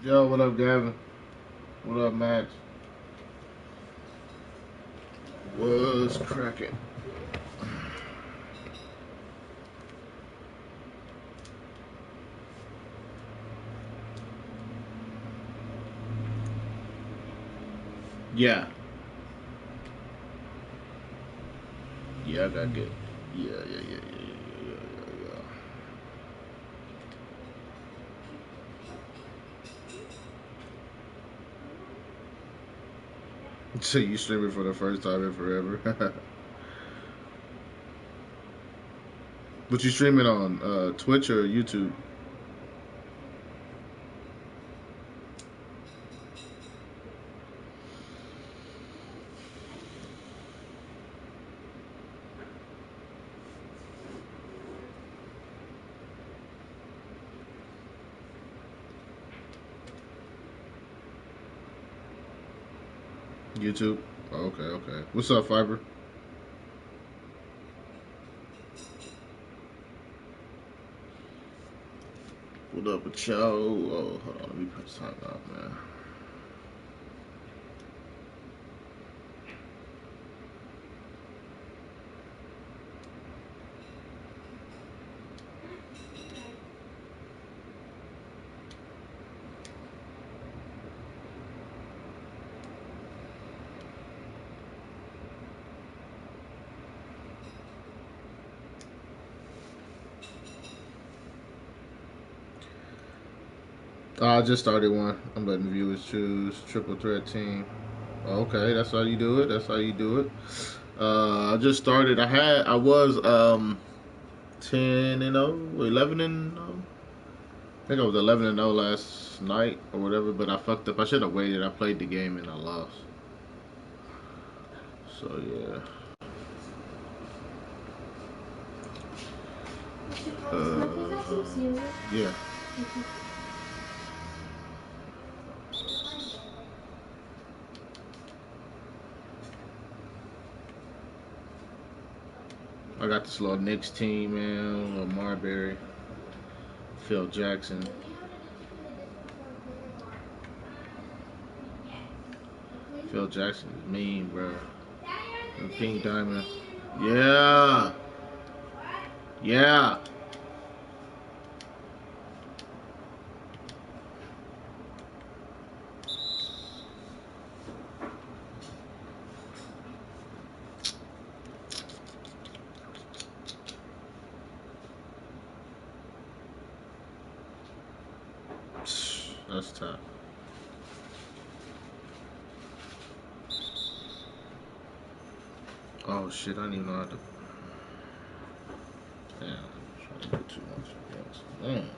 Yo, what up, Gavin? What up, Max? What's cracking? Yeah. Yeah, I got good. Yeah. So you streaming for the first time in forever? But you streaming on Twitch or YouTube? YouTube. Oh, okay. What's up, Fiber? What up with y'all? Oh, hold on. Let me put this time out, man. I just started one. I'm letting viewers choose triple threat team. Okay, that's how you do it. That's how you do it. I just started. I was 10-0, 11-0. I think I was 11-0 last night or whatever, but I fucked up. I should have waited. I played the game and I lost. So yeah. Yeah. I got this little Knicks team, man. Little Marbury, Phil Jackson. Phil Jackson is mean, bro. And Pink Diamond. Yeah. Yeah. That's tough. Oh shit, I didn't even know how to. Damn, I'm trying to do too much. Damn.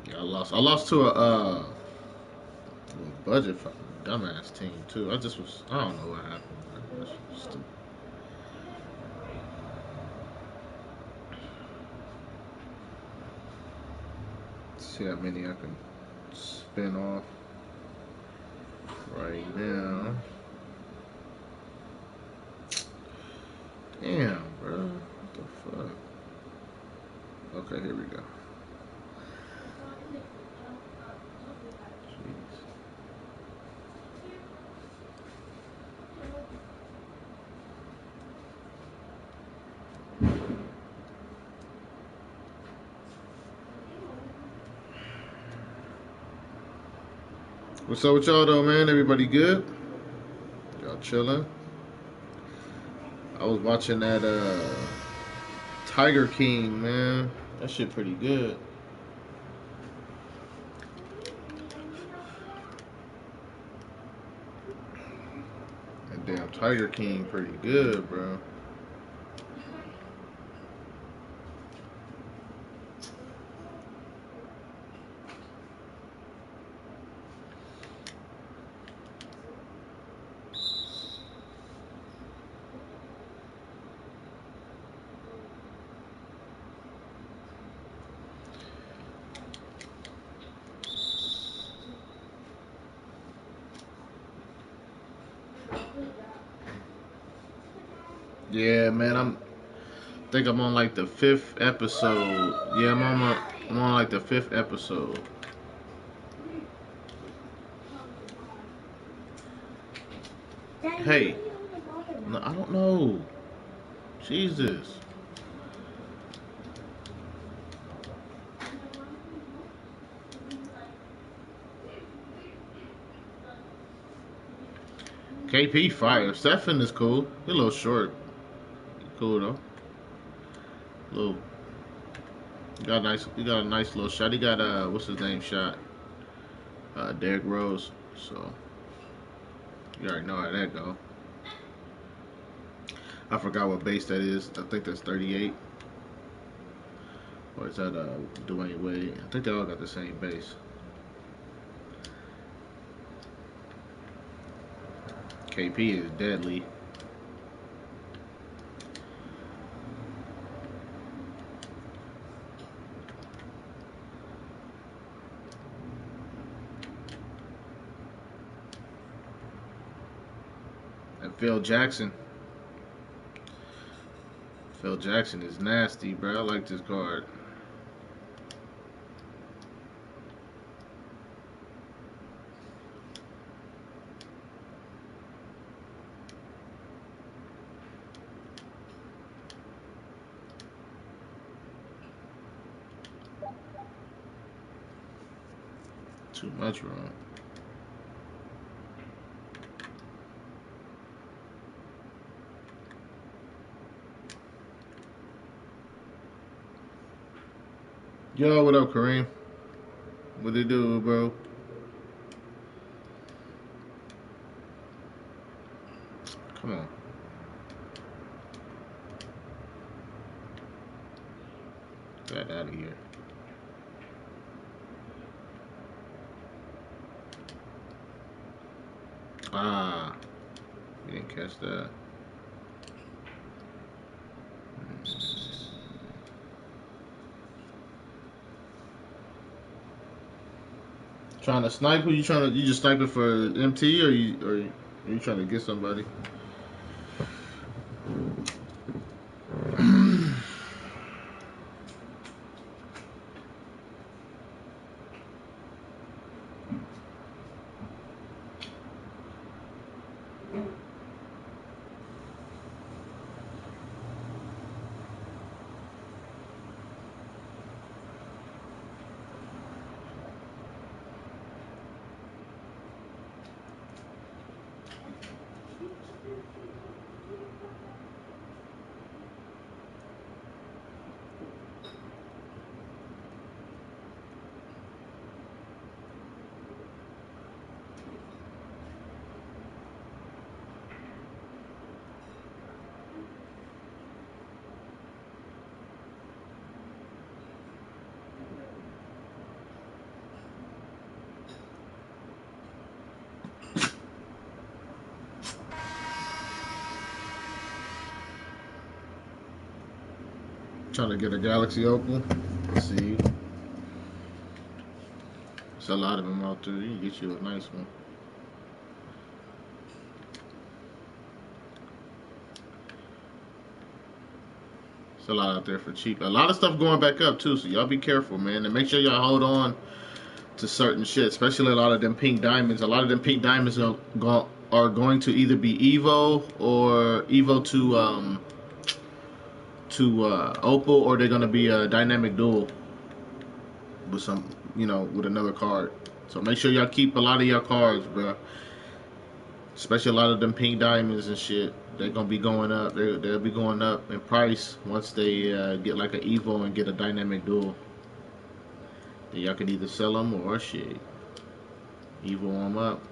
Yeah, I lost. I lost to a budget fucking dumbass team too. I just was. I don't know what happened. That's stupid. See how many I can spin off right now. Damn, bro. What the fuck? Okay, here we go. Jeez. What's up with y'all though, man? Everybody good? Y'all chilling? I was watching that Tiger King, man. That shit pretty good. That damn Tiger King pretty good, bro. Yeah, man. Think I'm on like the 5th episode. Yeah, I'm on like the 5th episode. Hey, no, I don't know. Jesus. KP fire. Stefan is cool. He a little short. Cool though. Little. He got a nice. He got a nice little shot. He got what's his name shot? Derrick Rose. So you already know how that go. I forgot what base that is. I think that's 38. Or is that Dwayne Wade? I think they all got the same base. KP is deadly. And Phil Jackson. Phil Jackson is nasty, bro. I like this card. Too much wrong. Yo, what up, Kareem? What they do, bro? Come on. Get out of here. Ah, you didn't catch that. Trying to snipe? Who you trying to? You just sniping for MT, or you trying to get somebody? Trying to get a Galaxy Opal. Let's see. There's a lot of them out there. You can get you a nice one. There's a lot out there for cheap. A lot of stuff going back up too, so y'all be careful, man. And make sure y'all hold on to certain shit, especially a lot of them pink diamonds. A lot of them pink diamonds are going to either be Evo or Evo to Opal, or they're gonna be a dynamic duel with some, with another card. So make sure y'all keep a lot of your cards, bro. Especially a lot of them pink diamonds and shit. They're gonna be going up. They'll be going up in price once they get like an Evo and get a dynamic duel. Then y'all can either sell them or shit, Evo them up.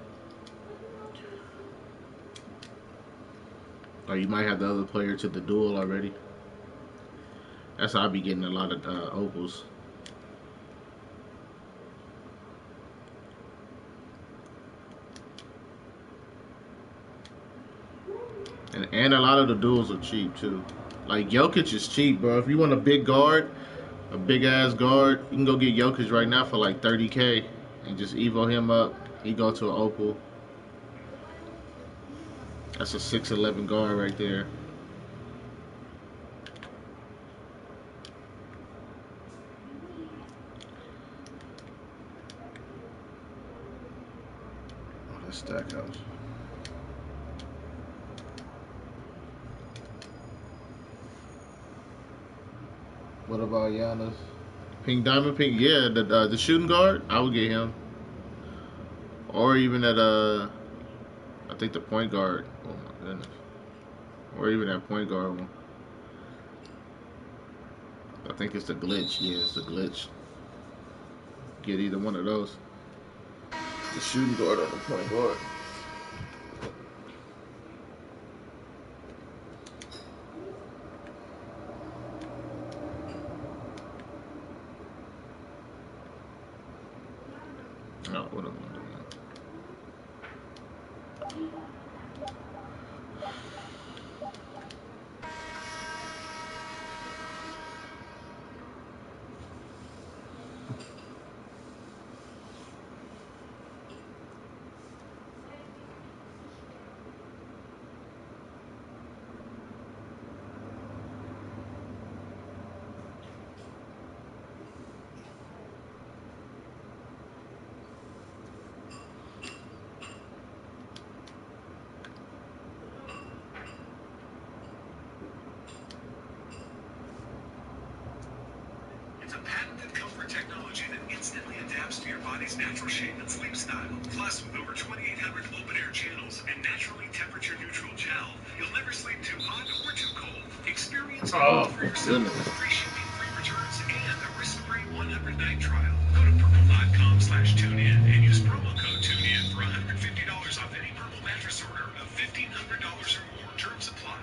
Or you might have the other player to the duel already. That's how I be getting a lot of opals. And a lot of the duels are cheap too. Like Jokic is cheap, bro. If you want a big guard, a big ass guard, you can go get Jokic right now for like 30K and just Evo him up. He go to an opal. That's a 6'11" guard right there. Stackhouse. What about Giannis? Pink Diamond, Pink. Yeah, the shooting guard. I would get him. Or even at I think the point guard. Oh my goodness. Or even that point guard one. I think it's the glitch. Yeah, it's the glitch. Get either one of those. The shooting guard or the point guard. Oh, what am I doing? It's a patented comfort technology that instantly adapts to your body's natural shape and sleep style. Plus, with over 2,800 open-air channels and naturally temperature-neutral gel, you'll never sleep too hot or too cold. Experience it for yourself with free shipping, free returns, and a risk-free 100-night trial. Go to purple.com/tunein and use promo code TuneIn for $150 off any Purple mattress order of $1,500 or more. Terms apply.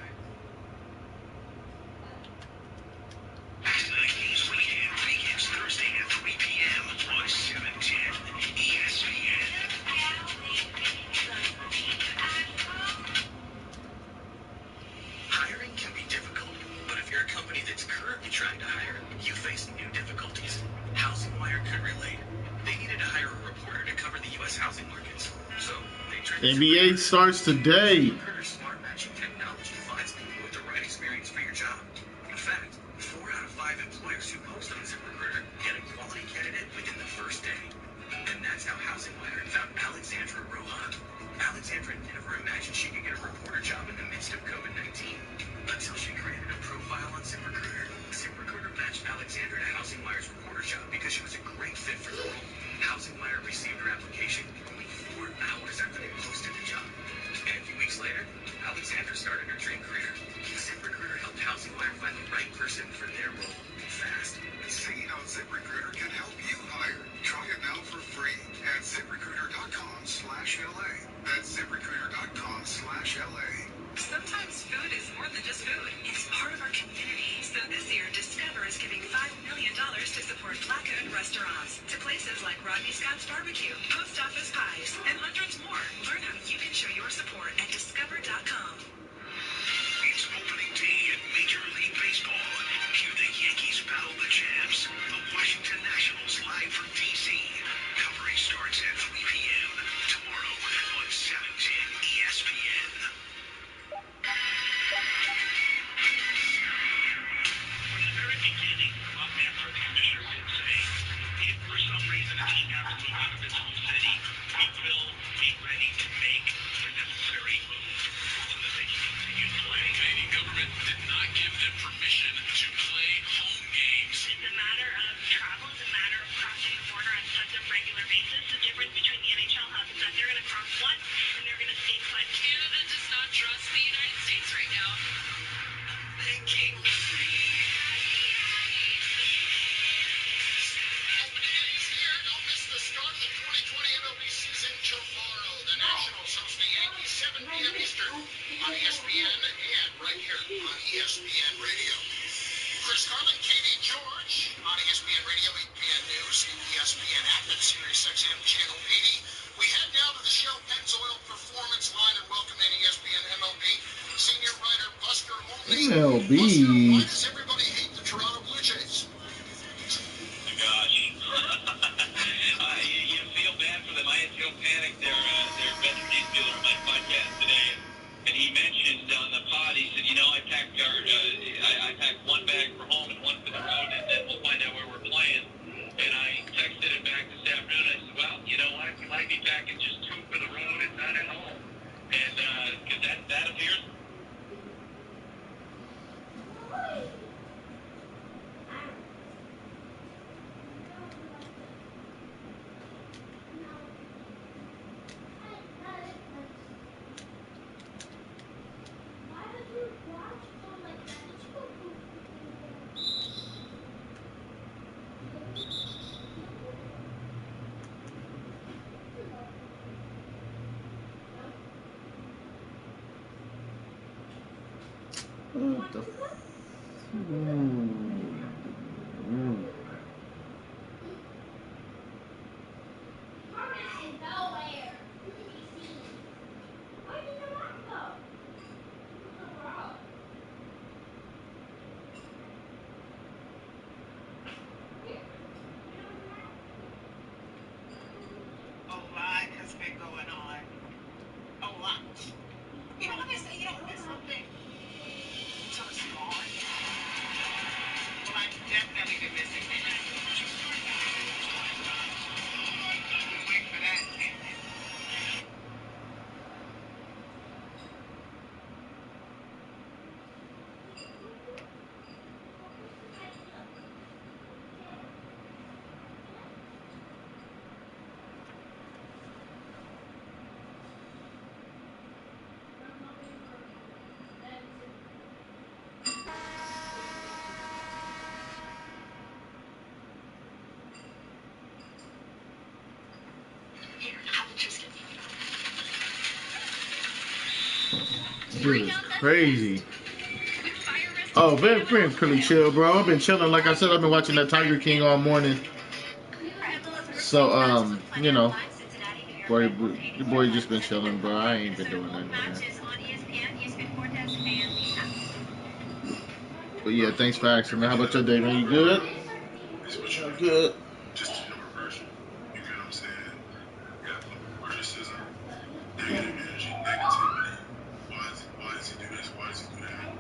Thursday at 3 p.m. on 710 ESPN. Hiring can be difficult, but if you're a company that's currently trying to hire, you face new difficulties. Housing Wire could relate. They needed to hire a reporter to cover the U.S. housing markets, so they turned to NBA starts today. smart matching technology finds people with the right experience for your job. In fact, 4 out of 5 employers who post on ZipRecruiter get a quality candidate within the first day. And that's how Housing Wire found Alexandra Rohan. Alexandra never imagined she could get a reporter job in the midst of COVID-19 until she created a profile on ZipRecruiter. ZipRecruiter matched Alexandra to Housing Wire's reporter job because she was a great fit for the role. Housing Wire received her application only 4 hours after they posted the job. And a few weeks later, Alexandra started her dream career. ZipRecruiter helped Housing Wire find the right person for their role fast. See how ZipRecruiter can help you hire. Try it now for free at ZipRecruiter.com/LA. That's ZipRecruiter.com/LA. Sometimes food is more than just food. It's part of our community. So this year, Discover is giving $5 million to support Black-owned restaurants. To places like Rodney Scott's Barbecue, Post Office Pies, and hundreds more. Learn how you can show your support at Discover.com. It's opening day in Major League Baseball. Hear the Yankees battle the champs. The Washington Nationals live from D.C. Coverage starts at 3 p.m. tomorrow on 710 ESPN. From the very beginning, Bob Manfred, the commissioner, did say, if for some reason a team has to move out of its own city, he will be ready to make the necessary moves so that they can continue playing. The Canadian government did not give them permission to play home games. It's a matter of travel. It's a matter of crossing the border on such a regular basis. The difference between the NHL hubs is that they're going to cross once and they're going to stay put. Canada does not trust the United States right now. Thinking free. Opening day is here. Don't miss the start of the 2020 MLB season tomorrow. The Nationals host the Yankees 7 p.m. Eastern on ESPN and right here on ESPN Radio. Chris Carlin, Katie George on ESPN Radio, ESPN News, ESPN app, and SiriusXM Channel 80. We head now to the Shell Pennzoil Performance Line and welcome in ESPN MLB senior writer Buster Olney. MLB. Buster, why does everybody hate the Toronto Blue Jays? Gosh. You feel bad for them. I had Joe Panic, their veteran infielder, on my podcast today, and he mentioned on the pod, he said, I packed one bag for home and one for the road, and then we'll find out where we're playing. And I texted him back this afternoon. I said, well, you know what? We might be packing just 2 for the road and not What the? Mm. A lot has been going on. A lot. You know, let me say, it's something to the scar. Well, I've definitely been missing that. I've been waiting for that. Here, have a biscuit. Dude, it's crazy. Oh, been pretty chill, bro. I've been chilling. Like I said, I've been watching that Tiger King all morning. So, boy, the boy just been chilling, bro. I ain't been doing nothing, man. But yeah, thanks for asking, man. How about your day, man? You good? It's what you Good. just the short version. You get what I'm saying? Got criticism, negative energy, negativity. Why does he do this? Why does he do that?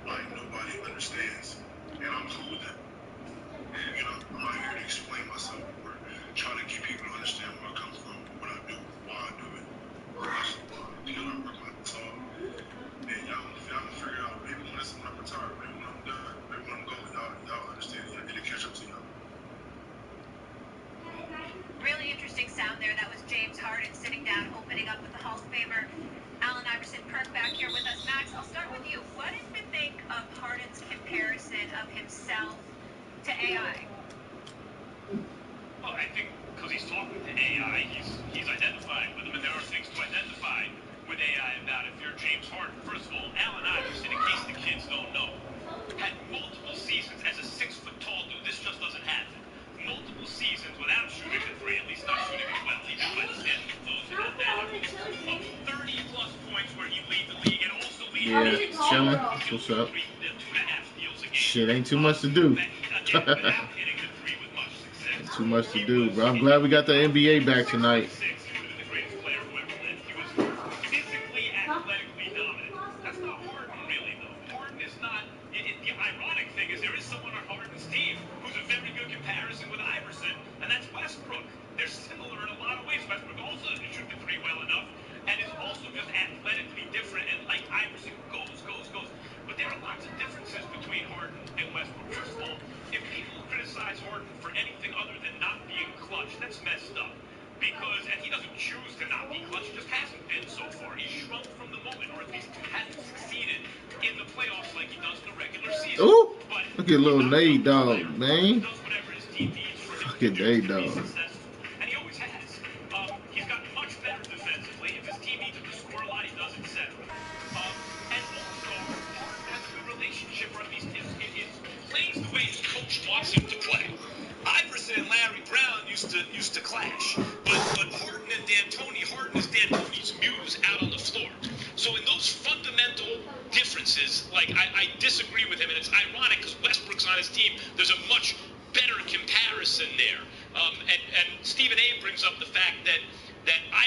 Like nobody understands. And I'm cool with that. You know, I'm not here to explain myself or try to get people to understand where I come from, what I do, why I do it. Because I work my ass off. And y'all gonna figure it out. Maybe when I'm retired, maybe when I'm done, maybe when I'm gone, y'all understand it. It'll catch up to y'all. Really interesting sound there. That was James Harden sitting down, opening up with the Hall of Famer Allen Iverson. Perk back here with us. Max, I'll start with you. What did you think of Harden's comparison of himself to AI? Well, I think because he's talking to AI, he's identifying with him, and there are things to identify with AI about. If you're James Harden, first of all, Allen Iverson, in case the kids don't know, had multiple seasons as a 6 foot tall dude. This just doesn't happen. Multiple seasons without shooting the three, at least not shooting it well. He did by the standards of those who know better. Of 30-plus points where he lead the league, and also lead Yeah, the league. chilling. What's up? 2.5 steals a game. Shit, ain't too much to do. Again, without hitting the three with much success. Too much to do, bro. I'm glad we got the NBA back tonight. He would have been the greatest player who ever lived. He was physically, athletically dominant. That's not Harden, really, though. Harden is not. The ironic thing is there is someone on Harden's team who's a very good comparison with Iverson, and that's Westbrook. They're similar in a lot of ways. Westbrook also doesn't shoot the three well enough, and is also just athletically different. And like Iverson goes. But there are lots of differences between Harden and Westbrook. First of all, if people criticize Harden for anything other than not being clutch, that's messed up. And he doesn't choose to not be clutch, he just hasn't been so far. He's shrunk from the moment, or at least hasn't succeeded in the playoffs like he does in the regular season. Ooh, But look at little Nate dog, man. does whatever his team needs for him Look to at do Nate to be dog. successful. And he always has. He's gotten much better defensively. If his team needs him to score a lot, he does, etc. And also, Harden has a good relationship, or at least plays the way his coach wants him to play. Iverson and Larry Brown used to clash, but Harden and D'Antoni, Harden is D'Antoni's muse out on the floor. So in those fundamental differences, like I disagree with him, and it's ironic because Westbrook's on his team. There's a much better comparison there. And Stephen A. brings up the fact that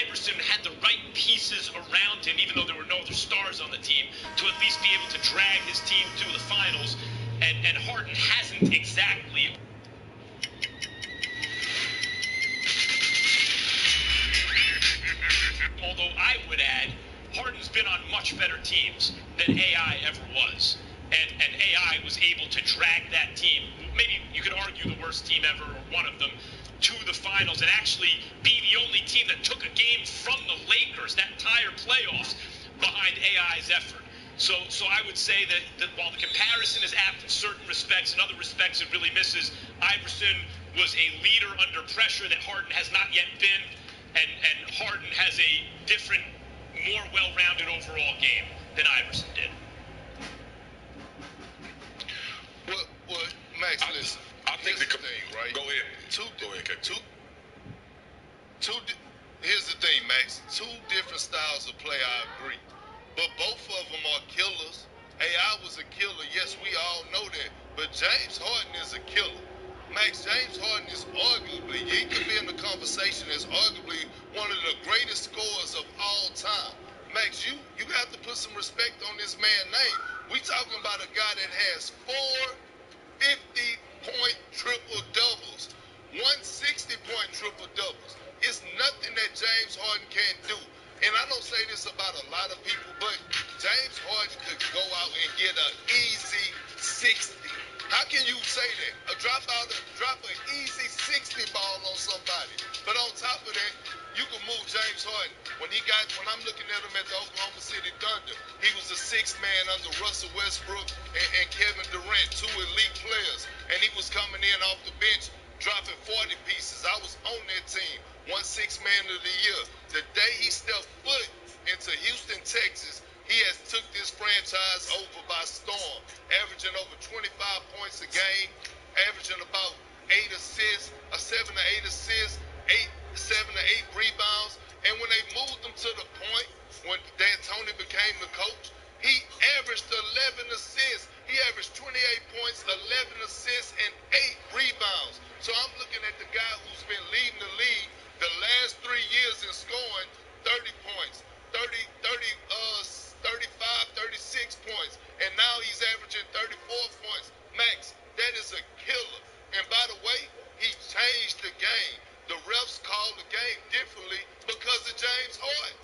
Iverson had the right pieces around him, even though there were no other stars on the team, to at least be able to drag his team to the finals. And Harden hasn't exactly. Although I would add, Harden's been on much better teams than AI ever was. And AI was able to drag that team, maybe you could argue the worst team ever, or one of them, to the finals, and actually be the only team that took a game from the Lakers, that entire playoffs, behind AI's effort. So I would say that while the comparison is apt in certain respects, in other respects it really misses. Iverson was a leader under pressure that Harden has not yet been, and Harden has a different more well-rounded overall game than Iverson did. Well, Max, listen. I think here's the thing, right? Go ahead. Here's the thing, Max. Two different styles of play, I agree. But both of them are killers. AI was a killer. Yes, we all know that. But James Harden is a killer. Max, James Harden is arguably, he could be in the conversation as arguably one of the greatest scorers of all time. Max, you have to put some respect on this man's name. We talking about a guy that has 50-point triple-doubles, 160-point triple-doubles. It's nothing that James Harden can't do. And I don't say this about a lot of people, but James Harden could go out and get an easy 60. How can you say that? Drop an easy 60 ball on somebody. But on top of that, you can move James Harden. When I'm looking at him at the Oklahoma City Thunder, he was a sixth man under Russell Westbrook and Kevin Durant, two elite players. And he was coming in off the bench, dropping 40 pieces. I was on that team. 1-6 man of the year. The day he stepped foot into Houston, Texas, he has took this franchise over by storm, averaging over 25 points a game, averaging about 8 assists, 7 to 8 assists, 7 to 8 rebounds. And when they moved him to the point, when D'Antoni became the coach, he averaged 11 assists. He averaged 28 points, 11 assists, and 8 rebounds. So I'm looking at the guy who's been leading the league the last 3 years in scoring 30 points, 35, 36 points, and now he's averaging 34 points. Max, that is a killer. And by the way, he changed the game. The refs called the game differently because of James Harden.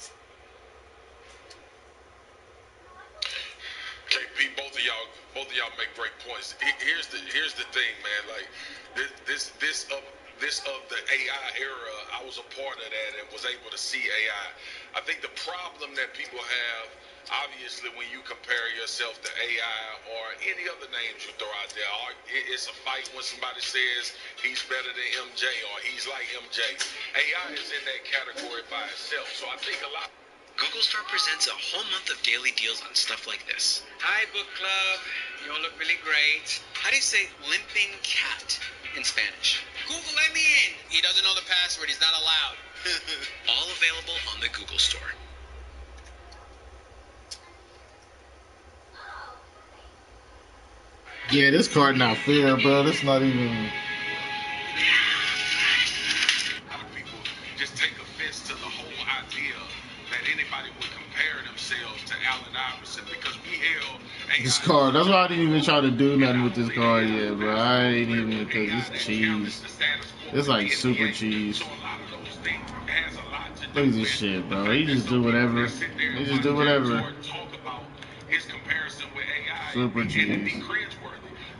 KP, both of y'all make great points. Here's the thing, man. Like this of the AI era, I was a part of that and was able to see AI. I think the problem that people have, obviously, when you compare yourself to AI or any other names you throw out there, it's a fight when somebody says he's better than MJ or he's like MJ. AI is in that category by itself. So I think a lot. Google Store presents a whole month of daily deals on stuff like this. Hi, book club. You all look really great. How do you say limping cat in Spanish? Google, let me in. He doesn't know the password. He's not allowed. All available on the Google Store. Yeah, this card not fair, bro. It's not even. A lot of people just take offense to the whole idea that anybody would compare themselves to Allen Iverson because we held This card. That's why I didn't even try to do nothing with this card yet, bro. I ain't even, because it's cheese. It's like super cheese. Look at this shit, bro. He just do whatever. He just do whatever. Super cheese.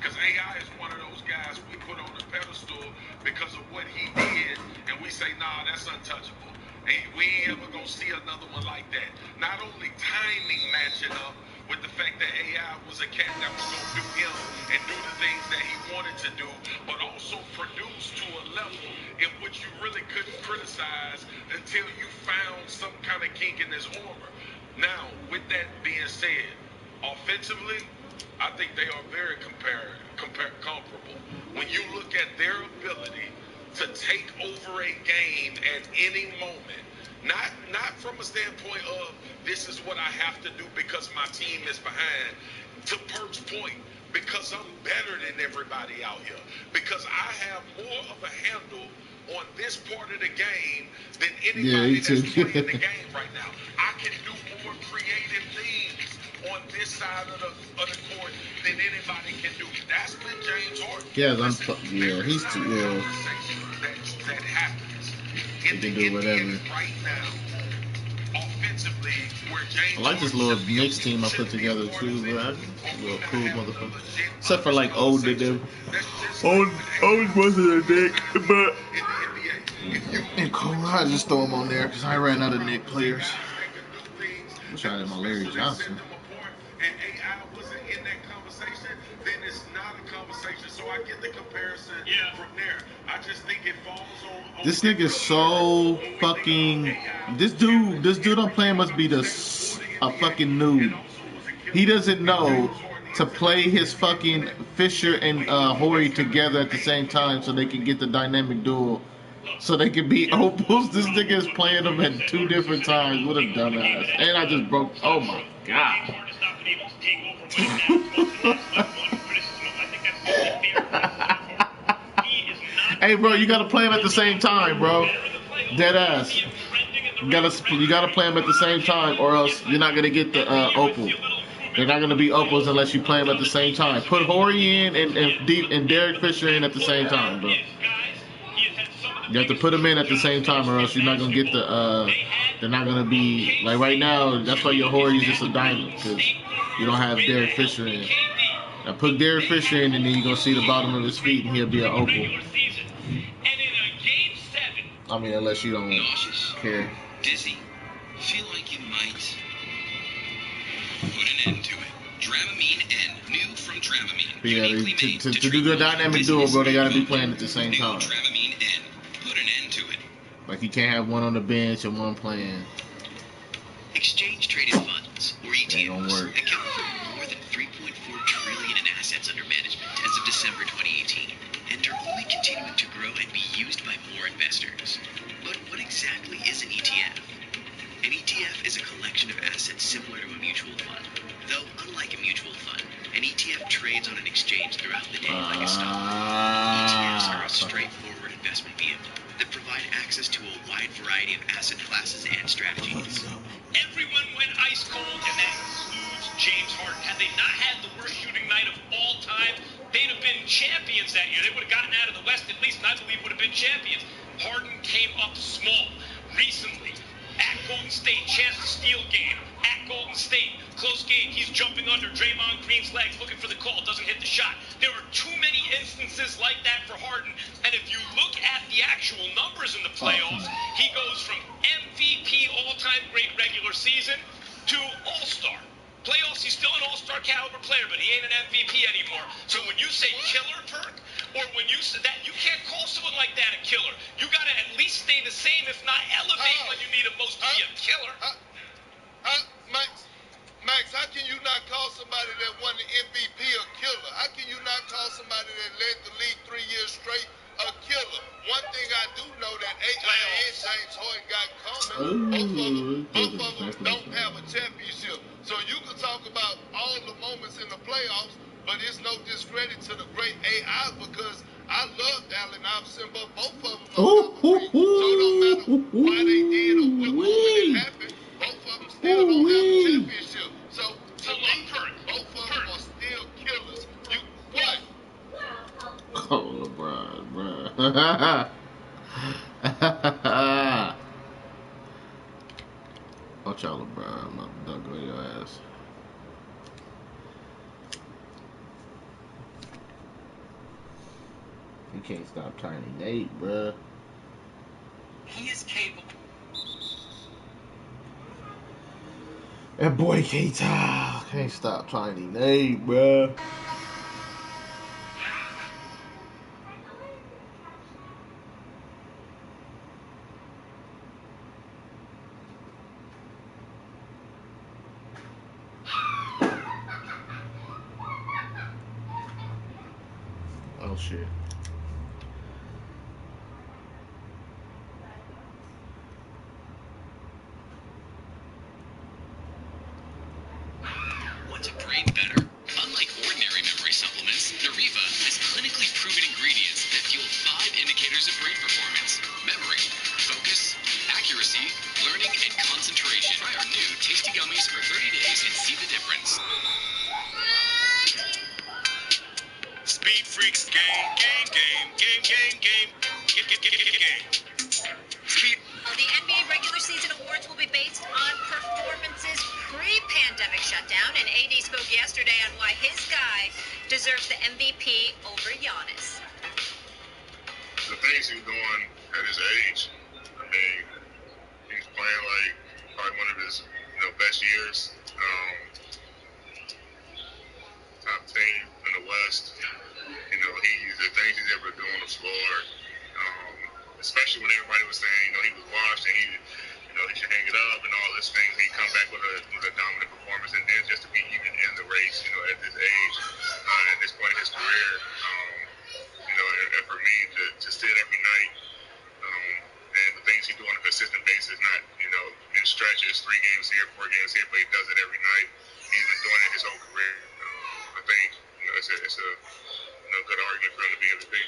Because AI is one of those guys we put on the pedestal because of what he did, and we say, nah, that's untouchable. And we ain't ever gonna see another one like that. Not only timing matching up with the fact that AI was a cat that was gonna do him and do the things that he wanted to do, but also produce to a level in which you really couldn't criticize until you found some kind of kink in his armor. Now, with that being said, offensively, I think they are very comparable. When you look at their ability to take over a game at any moment, not from a standpoint of this is what I have to do because my team is behind, to Perk's point, because I'm better than everybody out here, because I have more of a handle on this part of the game than anybody that's playing the game right now. I can do more creative things on this side of the court than anybody can do. That's been James Harden. He's too, that happens. He can do whatever. Right now, offensively, where James I like this little Knicks team I put together too, but I just little cool motherfucker. Except for like old nigga, old wasn't a Nick, but and cool. I just throw him on there because I ran out of Nick players. I'm trying to my Larry Johnson. And AI wasn't in that conversation, then it's not a conversation. So I get the comparison from there. I just think it falls on This nigga's so fucking. This dude I'm playing must be a fucking noob. He doesn't know to play his fucking Fisher and Horry together at the same time so they can get the dynamic duel. So they can be opals. This nigga is playing them at 2 different times. What a dumbass. And I just broke. Oh my god. Hey, bro, you gotta play them at the same time, bro. Dead ass. You gotta play them at the same time, or else you're not gonna get the opal. They're not gonna be opals unless you play them at the same time. Put Horry in and Derek Fisher in at the same time, bro. You have to put them in at the same time, or else you're not gonna get the. They're not gonna be like right now. That's why your Horry is just a diamond because you don't have Derek Fisher in. Now put Derek Fisher in, and then you're gonna see the bottom of his feet, and he'll be an opal. I mean, unless you don't care. Dizzy, feel like you might put an end to it. Dramamine N, new from Dramamine. Yeah, to do the dynamic duo, bro, they gotta be playing at the same time. Dramamine N, put an end to it. Like you can't have one on the bench and one playing. Exchange traded funds, or ETFs, work. account for more than $3.4 trillion in assets under management as of December 2018, and are only continuing to grow and be used by more investors. But what exactly is an ETF? An ETF is a collection of assets similar to a mutual fund. Though, unlike a mutual fund, an ETF trades on an exchange throughout the day like a stock. ETFs are a straightforward investment vehicle that provide access to a wide variety of asset classes and strategies. Everyone went ice cold, and that includes James Harden. Had they not had the worst shooting night of all time, they'd have been champions that year. They would have gotten out of the West at least, and I believe would have been champions. Harden came up small recently. At Golden State, chance to steal game. At Golden State, close game. He's jumping under Draymond Green's legs, looking for the call, doesn't hit the shot. There are too many instances like that for Harden. And if you look at the actual numbers in the playoffs, he goes from MVP all-time great regular season to all-star. Playoffs, he's still an all-star caliber player, but he ain't an MVP anymore. So when you say killer, Perk, or when you say that, you can't call someone like that a killer. You got to at least stay the same, if not elevate when you need him most to be a killer. Max, how can you not call somebody that won the MVP a killer? How can you not call somebody that led the league 3 years straight a killer? One thing I do know that AI and James Harden got coming. Both of them don't have a championship. So you can talk about all the moments in the playoffs, but it's no discredit to the great AI because I loved Allen Iverson, but both of them are top 3. So it don't matter why they did or what moment it happened. Both of them still don't have a championship. So to me, both of them are still killers. You what? Oh, LeBron, bro. Watch out, LeBron. I'm about to dunk on your ass. You can't stop Tiny Nate, bruh. He is capable. That boy can't stop Tiny Nate, bruh. Oh shit. Want to brain better? Unlike ordinary memory supplements, Nariva has clinically proven ingredients that fuel 5 indicators of brain performance: memory, focus, accuracy, learning, and concentration. Try our new tasty gummies for 30 days and see the difference. Speed Freaks game. Speed. The NBA regular season awards will be based on performances pre-pandemic shutdown, and AD spoke yesterday on why his guy deserves the MVP over Giannis. The things he's doing at his age, I mean, he's playing like probably one of his best years. score. Especially when everybody was saying, he was washed and he should hang it up and all this things. He come back with a dominant performance, and then just to be even in the race, at this age, at this point in his career, and for me to sit every night, and the things he do on a consistent basis, not in stretches, 3 games here, 4 games here, but he does it every night. He's been doing it his whole career. I think it's a good argument for him to be MVP.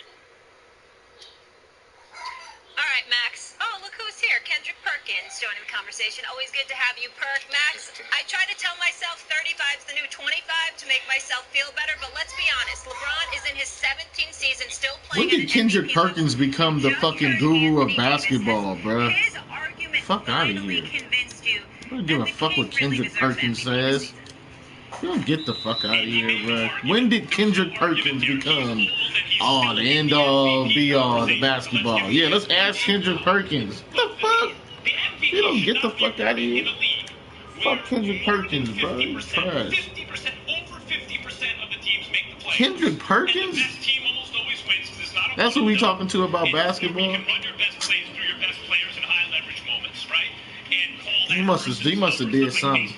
All right, Max. Oh, look who's here. Kendrick Perkins joining the conversation. Always good to have you, Perk. Max, I try to tell myself 35's the new 25 to make myself feel better, but let's be honest. LeBron is in his 17th season, still playing. When did Kendrick Perkins become the fucking guru of basketball, bruh? Fuck out of here. I don't give a fuck what Kendrick Perkins says. You don't get the fuck out of here, bruh. When did Kendrick Perkins become the end all, be all, the basketball? Yeah, let's ask Kendrick Perkins. What the fuck? You don't get the fuck out of here. Fuck Kendrick Perkins, bro. He's trash. Kendrick Perkins? That's what we talking to about basketball? He must have did something.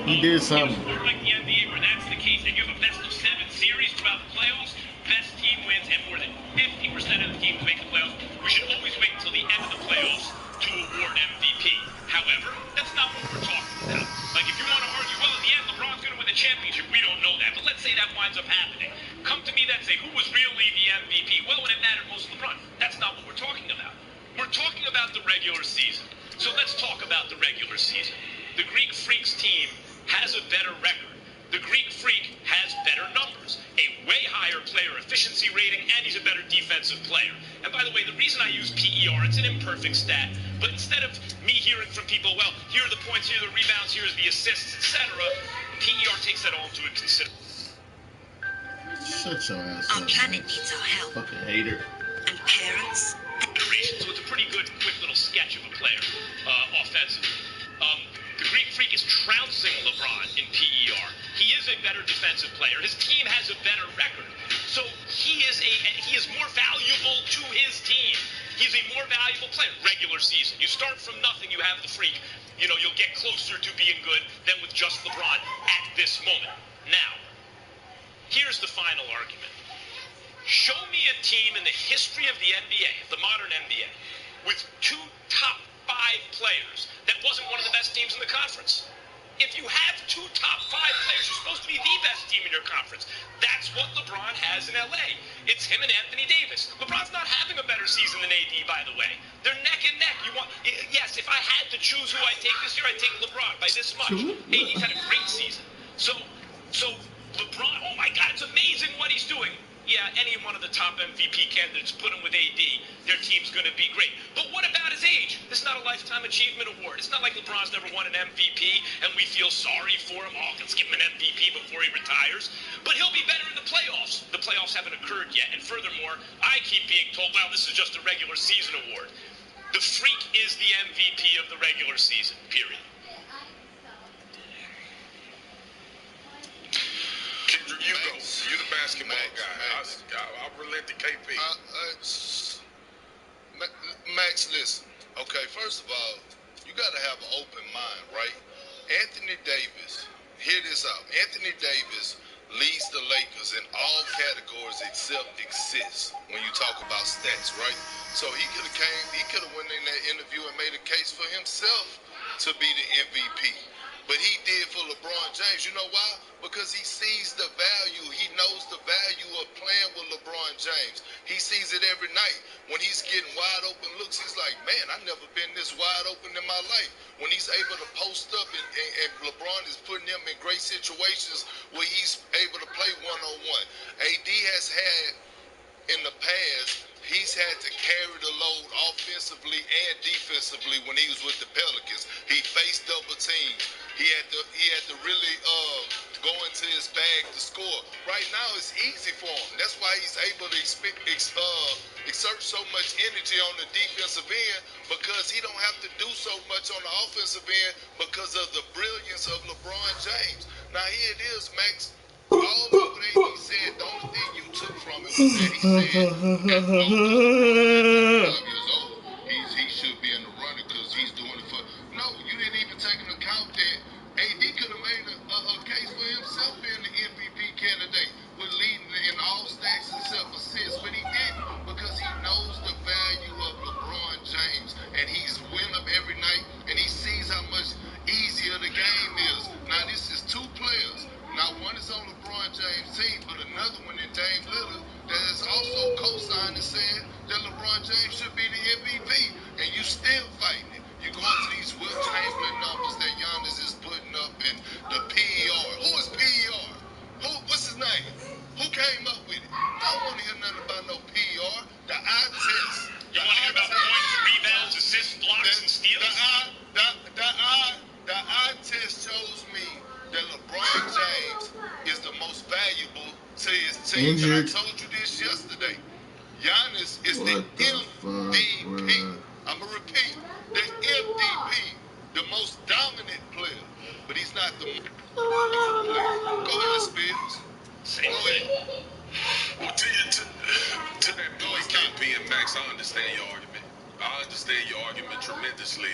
He did something. Like the NBA, where that's the case, and you have a best of 7 series throughout the playoffs, best team wins, and more than 50% of the teams make the playoffs. We should always wait until the end of the playoffs to award MVP. However, that's not what we're talking about. Like, if you want to argue, well, at the end, LeBron's going to win the championship, we don't know that. But let's say that winds up happening. Come to me then say, who was really the MVP? Well, when it mattered most, LeBron. That's not what we're talking about. We're talking about the regular season. So let's talk about the regular season. The Greek Freaks team has a better record. The Greek Freak has better numbers, a way higher player efficiency rating, and he's a better defensive player. And by the way, the reason I use PER, it's an imperfect stat, but instead of me hearing from people, well, here are the points, here are the rebounds, here's the assists, etc., PER takes that all into consideration. Shut your ass Our up. planet needs our help. Fucking hater. And parents. So it's a pretty good, quick little sketch of a player, offensively. The Greek Freak is trouncing LeBron in PER. He is a better defensive player. His team has a better record. So he is more valuable to his team. He's a more valuable player. Regular season. You start from nothing, you have the Freak. You'll get closer to being good than with just LeBron at this moment. Now, here's the final argument. Show me a team in the history of the NBA, the modern NBA, with 2 top 5 players that wasn't one of the best teams in the conference. If you have 2 top 5 players, you're supposed to be the best team in your conference. That's what LeBron has in LA. It's him and Anthony Davis. LeBron's not having a better season than AD, by the way. They're neck and neck. Yes, if I had to choose who I'd take this year, I'd take LeBron by this much. AD's had a great season. So LeBron, oh my God, it's amazing what he's doing. Yeah, any one of the top MVP candidates, put him with AD, their team's going to be great. But what about his age? This is not a Lifetime Achievement Award. It's not like LeBron's never won an MVP and we feel sorry for him. Oh, let's give him an MVP before he retires. But he'll be better in the playoffs. The playoffs haven't occurred yet. And furthermore, I keep being told, well, this is just a regular season award. The Freak is the MVP of the regular season, period. Kendrick, you go. You're the basketball guy. I'll relent to KP. Max, listen. Okay, first of all, you got to have an open mind, right? Anthony Davis, hear this out. Anthony Davis leads the Lakers in all categories except assists when you talk about stats, right? So he could have went in that interview and made a case for himself to be the MVP. But he did for LeBron James. You know why? Because he sees the value. He knows the value of playing with LeBron James. He sees it every night. When he's getting wide open looks, he's like, man, I've never been this wide open in my life. When he's able to post up and LeBron is putting him in great situations where he's able to play one-on-one. AD has had, in the past, he's had to carry the load offensively and defensively when he was with the Pelicans. He faced double teams. He had to really go into his bag to score. Right now, it's easy for him. That's why he's able to exert so much energy on the defensive end, because he don't have to do so much on the offensive end because of the brilliance of LeBron James. Now, here it is, Max. All of what AD said, the only thing you took from it was that he said, as long as LeBron is 5 years old, he should be in the running because he's doing it for. No, you didn't even take into account that AD could have made a case for himself being the MVP candidate with leading in all stats except assists, but he didn't because he knows the value of LeBron James and he's winning up every night and he sees how much easier the game is. Now this is two players. Now one is on LeBron James' team, but another one in Dame Lillard that is also co-signed and saying that LeBron James should be the MVP, and you still fighting it. You're going to these Will Chamberlain numbers that Giannis is putting up and the PER. Who is PER? What's his name? Who came up with it? I don't want to hear nothing about no PER. The eye test. You want to hear about points, rebounds, assists, blocks, and steals? The eye test shows me that LeBron James is the most valuable to his team. Injured. And I told you this yesterday. Giannis is the MVP. I'm going to repeat. The MVP, the most dominant player. But he's not the most valuable player. Go ahead, Spears. Same Go thing. ahead. Well, to that point, KP and Max, I understand your argument. I understand your argument tremendously,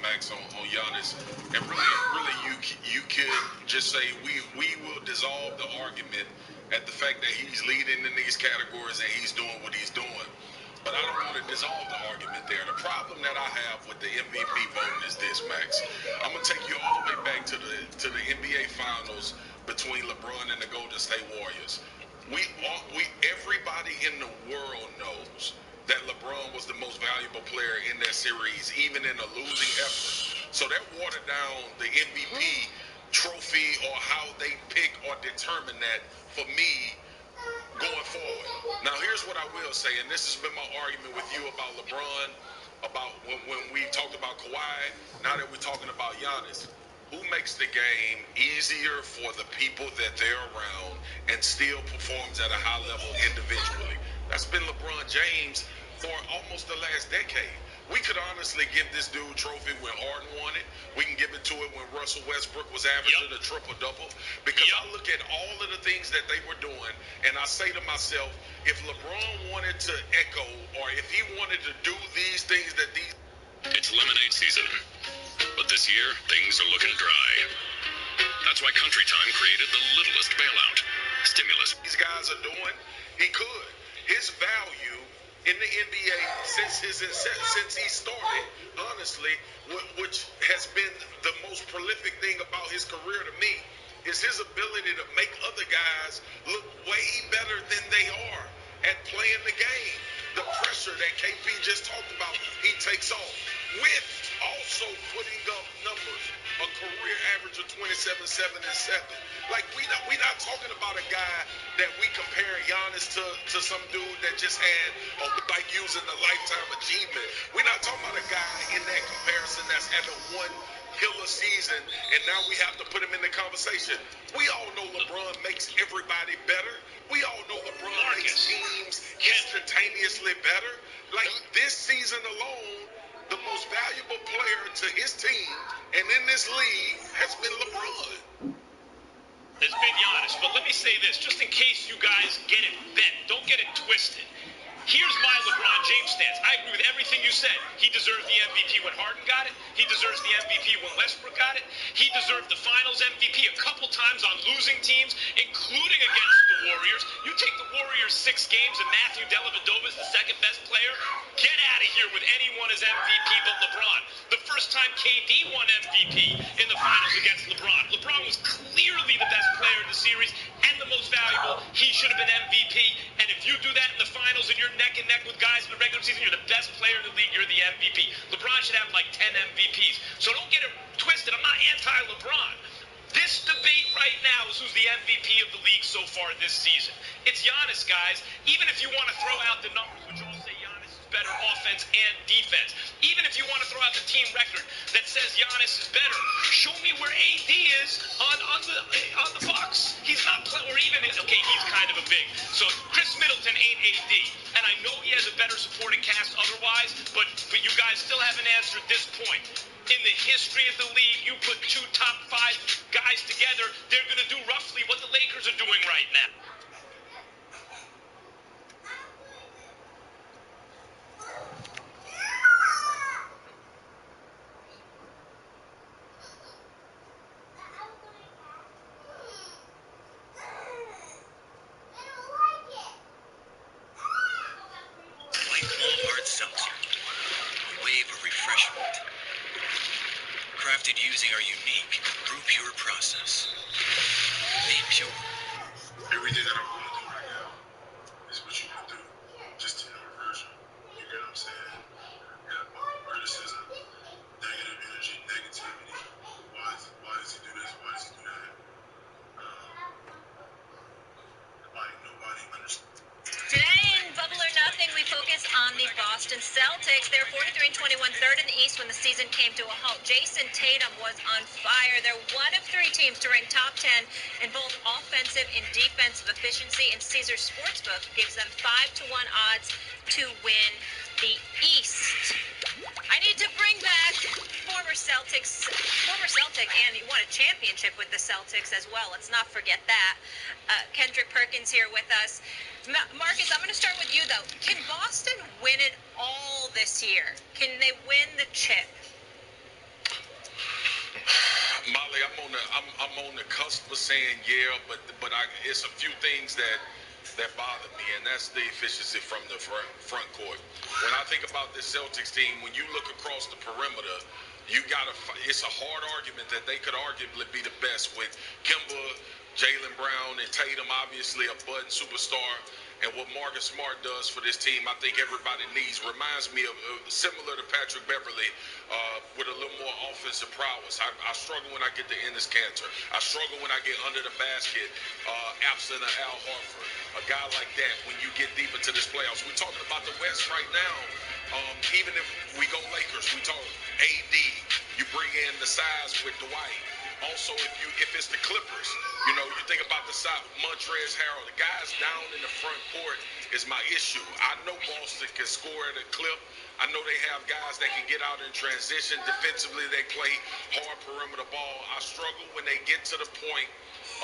Max, on Giannis. And really, you could just say we will dissolve the argument at the fact that he's leading in these categories and he's doing what he's doing. But I don't want to dissolve the argument there. The problem that I have with the MVP voting is this, Max. I'm gonna take you all the way back to the NBA Finals between LeBron and the Golden State Warriors. Everybody in the world knows that LeBron was the most valuable player in that series, even in a losing effort. So that watered down the MVP trophy or how they pick or determine that for me going forward. Now, here's what I will say, and this has been my argument with you about LeBron, about when we talked about Kawhi, now that we're talking about Giannis. Who makes the game easier for the people that they're around and still performs at a high level individually? That's been LeBron James for almost the last decade. We could honestly give this dude trophy when Harden won it. We can give it to it when Russell Westbrook was averaging a triple-double. Because I look at all of the things that they were doing, and I say to myself, if LeBron wanted to echo or if he wanted to do these things that these... It's lemonade season, but this year things are looking dry. That's why Country Time created the littlest bailout, stimulus. These guys are doing, he could. His value in the NBA since he started, honestly, which has been the most prolific thing about his career to me, is his ability to make other guys look way better than they are at playing the game. The pressure that KP just talked about, he takes off with also putting up numbers, a career average of 27, 7, and 7. Like, we not talking about a guy that we compare Giannis to some dude that just had, like using the lifetime achievement. We're not talking about a guy in that comparison that's having one killer season, and now we have to put him in the conversation. We all know LeBron makes everybody better. We all know LeBron makes teams instantaneously better. Like, this season alone, the most valuable player to his team and in this league has been LeBron. It's been Giannis, but let me say this, just in case you guys get it bent, don't get it twisted. Here's my LeBron James stance. I agree with everything you said. He deserves the MVP when Harden got it. He deserves the MVP when Westbrook got it. He deserved the Finals MVP a couple times on losing teams, including against the Warriors. You take the Warriors 6 games and Matthew Dellavedova is the second best player. Get out of here with anyone as MVP but LeBron. The first time KD won MVP in the Finals against LeBron. LeBron was clearly the best player in the series and the most valuable. He should have been MVP. And if you do that in the Finals and you're neck and neck with guys in the regular season, you're the best player in the league, you're the MVP. LeBron should have like 10 MVPs. So don't get it twisted. I'm not anti-LeBron. This debate right now is who's the MVP of the league so far this season. It's Giannis, guys. Even if you want to throw out the numbers, which all say Giannis is better offense and defense. Even if you want to throw out the team record that says Giannis is better, show me where AD is on the Bucks. He's not playing, or even, okay, he's kind of a big. So Chris Middleton ain't AD, and I know he has a better supporting cast otherwise, but you guys still haven't answered this point. in the history of the league, you put two top 5 guys together, they're going to do roughly what the Lakers are doing right now. Like cold hard seltzer, a wave of refreshment. Crafted using our unique brew pure process. Made pure. Everything that I'm going through right now is what you went through, just in your version. You get what I'm saying? Yeah, criticism, negative energy, negativity. Why does he do this? Why does he do that? Like nobody understands. Today in Bubble or Nothing, we focus on the Boston Celtics. They're 43-21, third in the East when the season came to a halt. Jason Tatum was on fire. They're one of 3 teams to rank top 10 in both offensive and defensive efficiency, and Caesars Sportsbook gives them 5-1 odds to win the East. I need to bring back former Celtic, and he won a championship with the Celtics as well. Let's not forget that. Kendrick Perkins here with us. Marcus, I'm going to start with you, though. Can Boston win it all this year? Can they win the chip? Molly, I'm on the cusp of saying yeah, but it's a few things that bother me, and that's the efficiency from the front court. When I think about this Celtics team, when you look across the perimeter, it's a hard argument that they could arguably be the best with Kemba, Jaylen Brown, and Tatum, obviously a budding superstar. And what Marcus Smart does for this team, I think everybody needs. Reminds me of similar to Patrick Beverly, with a little more offensive prowess. I struggle when I get to Enes Kanter. I struggle when I get under the basket, absent of Al Horford. A guy like that, when you get deep into this playoffs. We're talking about the West right now. Even if we go Lakers, we talk AD. You bring in the size with Dwight. Also, if it's the Clippers, you think about the South, Montrezl Harrell, the guys down in the front court is my issue. I know Boston can score at a clip. I know they have guys that can get out in transition. Defensively, they play hard perimeter ball. I struggle when they get to the point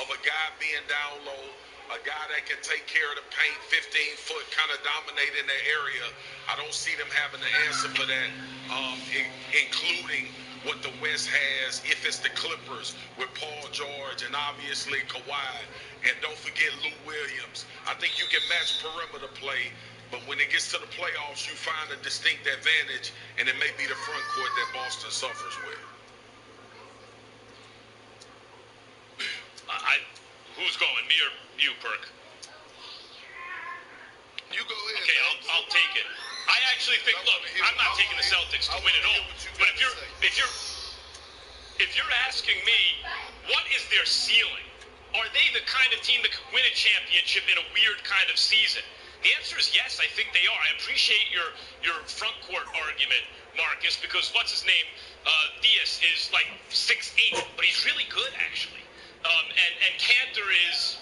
of a guy being down low, a guy that can take care of the paint, 15-foot, kind of dominating that area. I don't see them having the answer for that, including what the West has, if it's the Clippers with Paul George and obviously Kawhi, and don't forget Lou Williams. I think you can match perimeter play, but when it gets to the playoffs, you find a distinct advantage, and it may be the front court that Boston suffers with. Who's going, me or you, Perk? You go ahead. Okay, I'll take it. I actually think, look, I'm not taking the Celtics to win it all. But if you're asking me, what is their ceiling? Are they the kind of team that could win a championship in a weird kind of season? The answer is yes, I think they are. I appreciate your front court argument, Marcus, because what's his name? Diaz is like 6'8", but he's really good, actually. And Kanter is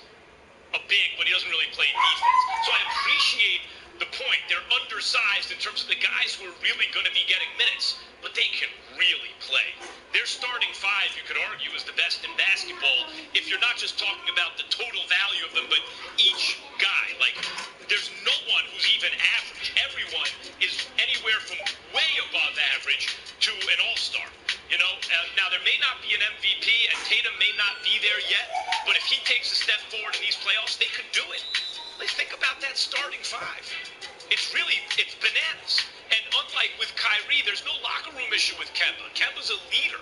a big, but he doesn't really play defense. So I appreciate the point. They're undersized in terms of the guys who are really going to be getting minutes, but they can really play. Their starting 5, you could argue, is the best in basketball if you're not just talking about the total value of them, but each guy. Like, there's no one who's even average. Everyone is anywhere from way above average to an all-star. Now there may not be an MVP, and Tatum may not be there yet, but if he takes a step forward in these playoffs, they could do it. Let's think about that starting 5. It's bananas. And unlike with Kyrie, there's no locker room issue with Kemba. Kemba's a leader.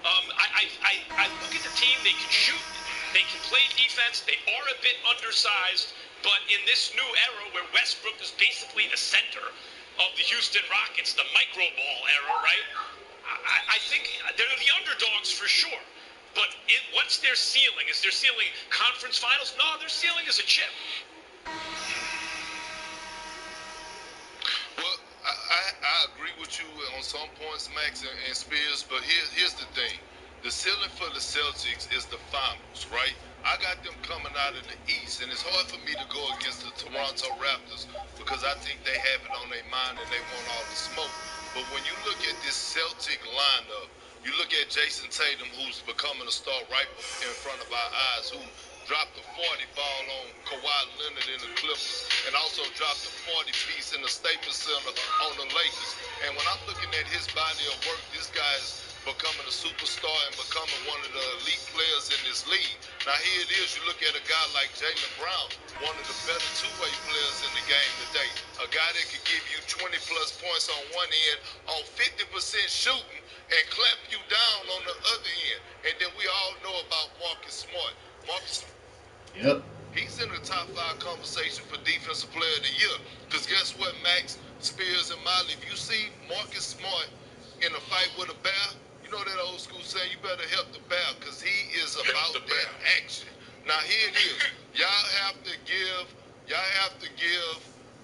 I look at the team, they can shoot, they can play defense, they are a bit undersized, but in this new era where Westbrook is basically the center of the Houston Rockets, the micro ball era, right? I think they're the underdogs for sure. But what's their ceiling? Is their ceiling conference finals? No, their ceiling is a chip. Well, I agree with you on some points, Max and Spears, but here's the thing. The ceiling for the Celtics is the finals, right? I got them coming out of the East, and it's hard for me to go against the Toronto Raptors because I think they have it on their mind and they want all the smoke. But when you look at this Celtic lineup, you look at Jason Tatum, who's becoming a star right in front of our eyes, who dropped the 40 ball on Kawhi Leonard in the Clippers, and also dropped the 40 piece in the Staples Center on the Lakers. And when I'm looking at his body of work, this guy is becoming a superstar and becoming one of the elite players in this league. Now here it is, you look at a guy like Jaylen Brown, one of the better two-way players in the game today. A guy that could give you 20 plus points on one end, on 50% shooting, and clamp you down on the other end. And then we all know about Marcus Smart. Yep. He's in the top 5 conversation for Defensive Player of the Year. Because guess what, Max, Spears, and Miley? If you see Marcus Smart in a fight with a bear, you know that old school saying, you better help the bear, because he is about that action. Now, here it is. Y'all have to give,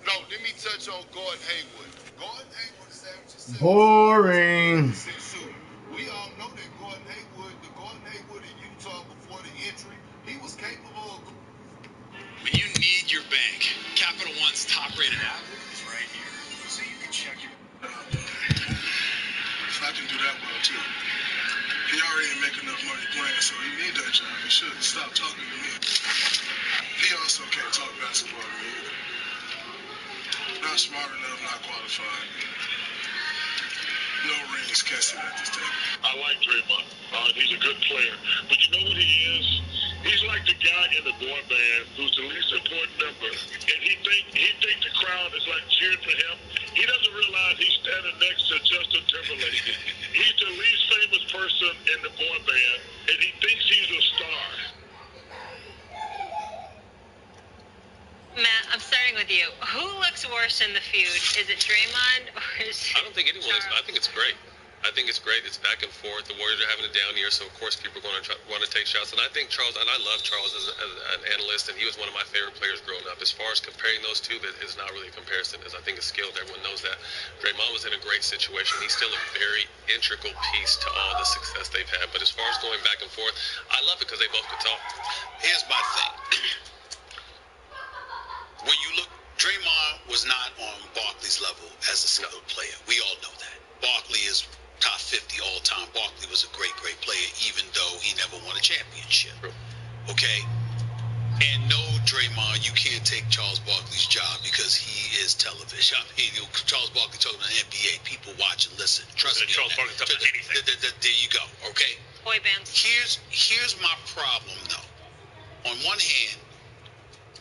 no, let me touch on Gordon Hayward. Gordon Hayward is averaging Boring. We all know that Gordon Hayward, the Gordon Hayward in Utah before the injury, he was capable of. When you need your bank, Capital One's top-rated app is right here, so you can check your. So I can do that well too. He already ain't making enough money playing, so he need that job. He should stop talking to me. He also can't talk basketball to me either. Not smart enough, not qualified. No rings, can't sit at this table. I like Draymond. He's a good player. But you know what he is? He's like the guy in the boy band who's the least important member. And he think the crowd is like cheering for him. He doesn't realize he's standing next to Justin Timberlake. He's the least famous person in the boy band, and he thinks he's a star. Matt, I'm starting with you. Who looks worse in the feud? Is it Draymond or is it I don't think anyone is. I think it's great. I think it's great. It's back and forth. The Warriors are having a down year, so of course people are going to want to take shots. And I think Charles, and I love Charles as an analyst, and he was one of my favorite players growing up. As far as comparing those two, that is not really a comparison. As I think it's skilled. Everyone knows that. Draymond was in a great situation. He's still a very integral piece to all the success they've had. But as far as going back and forth, I love it because they both could talk. Here's my thing. When you look, Draymond was not on Barkley's level as a skilled player. We all know that. Barkley is top 50 all time. Barkley was a great, great player, even though he never won a championship. Okay? And no, Draymond, you can't take Charles Barkley's job because he is television. I mean, Charles Barkley talking about the NBA. People watch and listen. Trust me. Charles Barkley talking about anything. There you go. Okay? boy bands? Here's my problem, though. On one hand,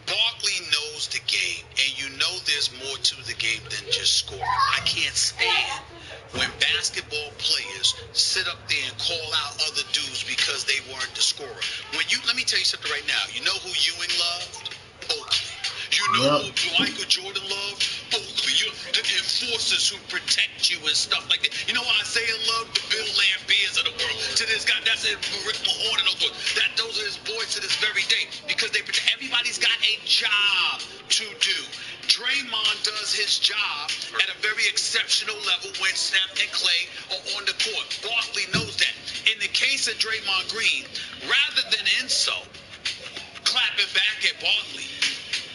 Barkley knows the game, and you know there's more to the game than just scoring. I can't stand when basketball players sit up there and call out other dudes because they weren't the scorer. Let me tell you something right now. You know who Ewing loved? Oakley. You know who Michael Jordan loved? Oakley. The enforcers who protect you and stuff like that. You know why Isaiah loved the Bill Lambiers of the world? To this guy, that's it. Rick Mahorn and those are his boys to this very day because they protect. Everybody's got a job to do. Draymond does his job at a very exceptional level when Steph and Clay are on the court. Barkley knows that. In the case of Draymond Green, rather than insult, clapping back at Barkley,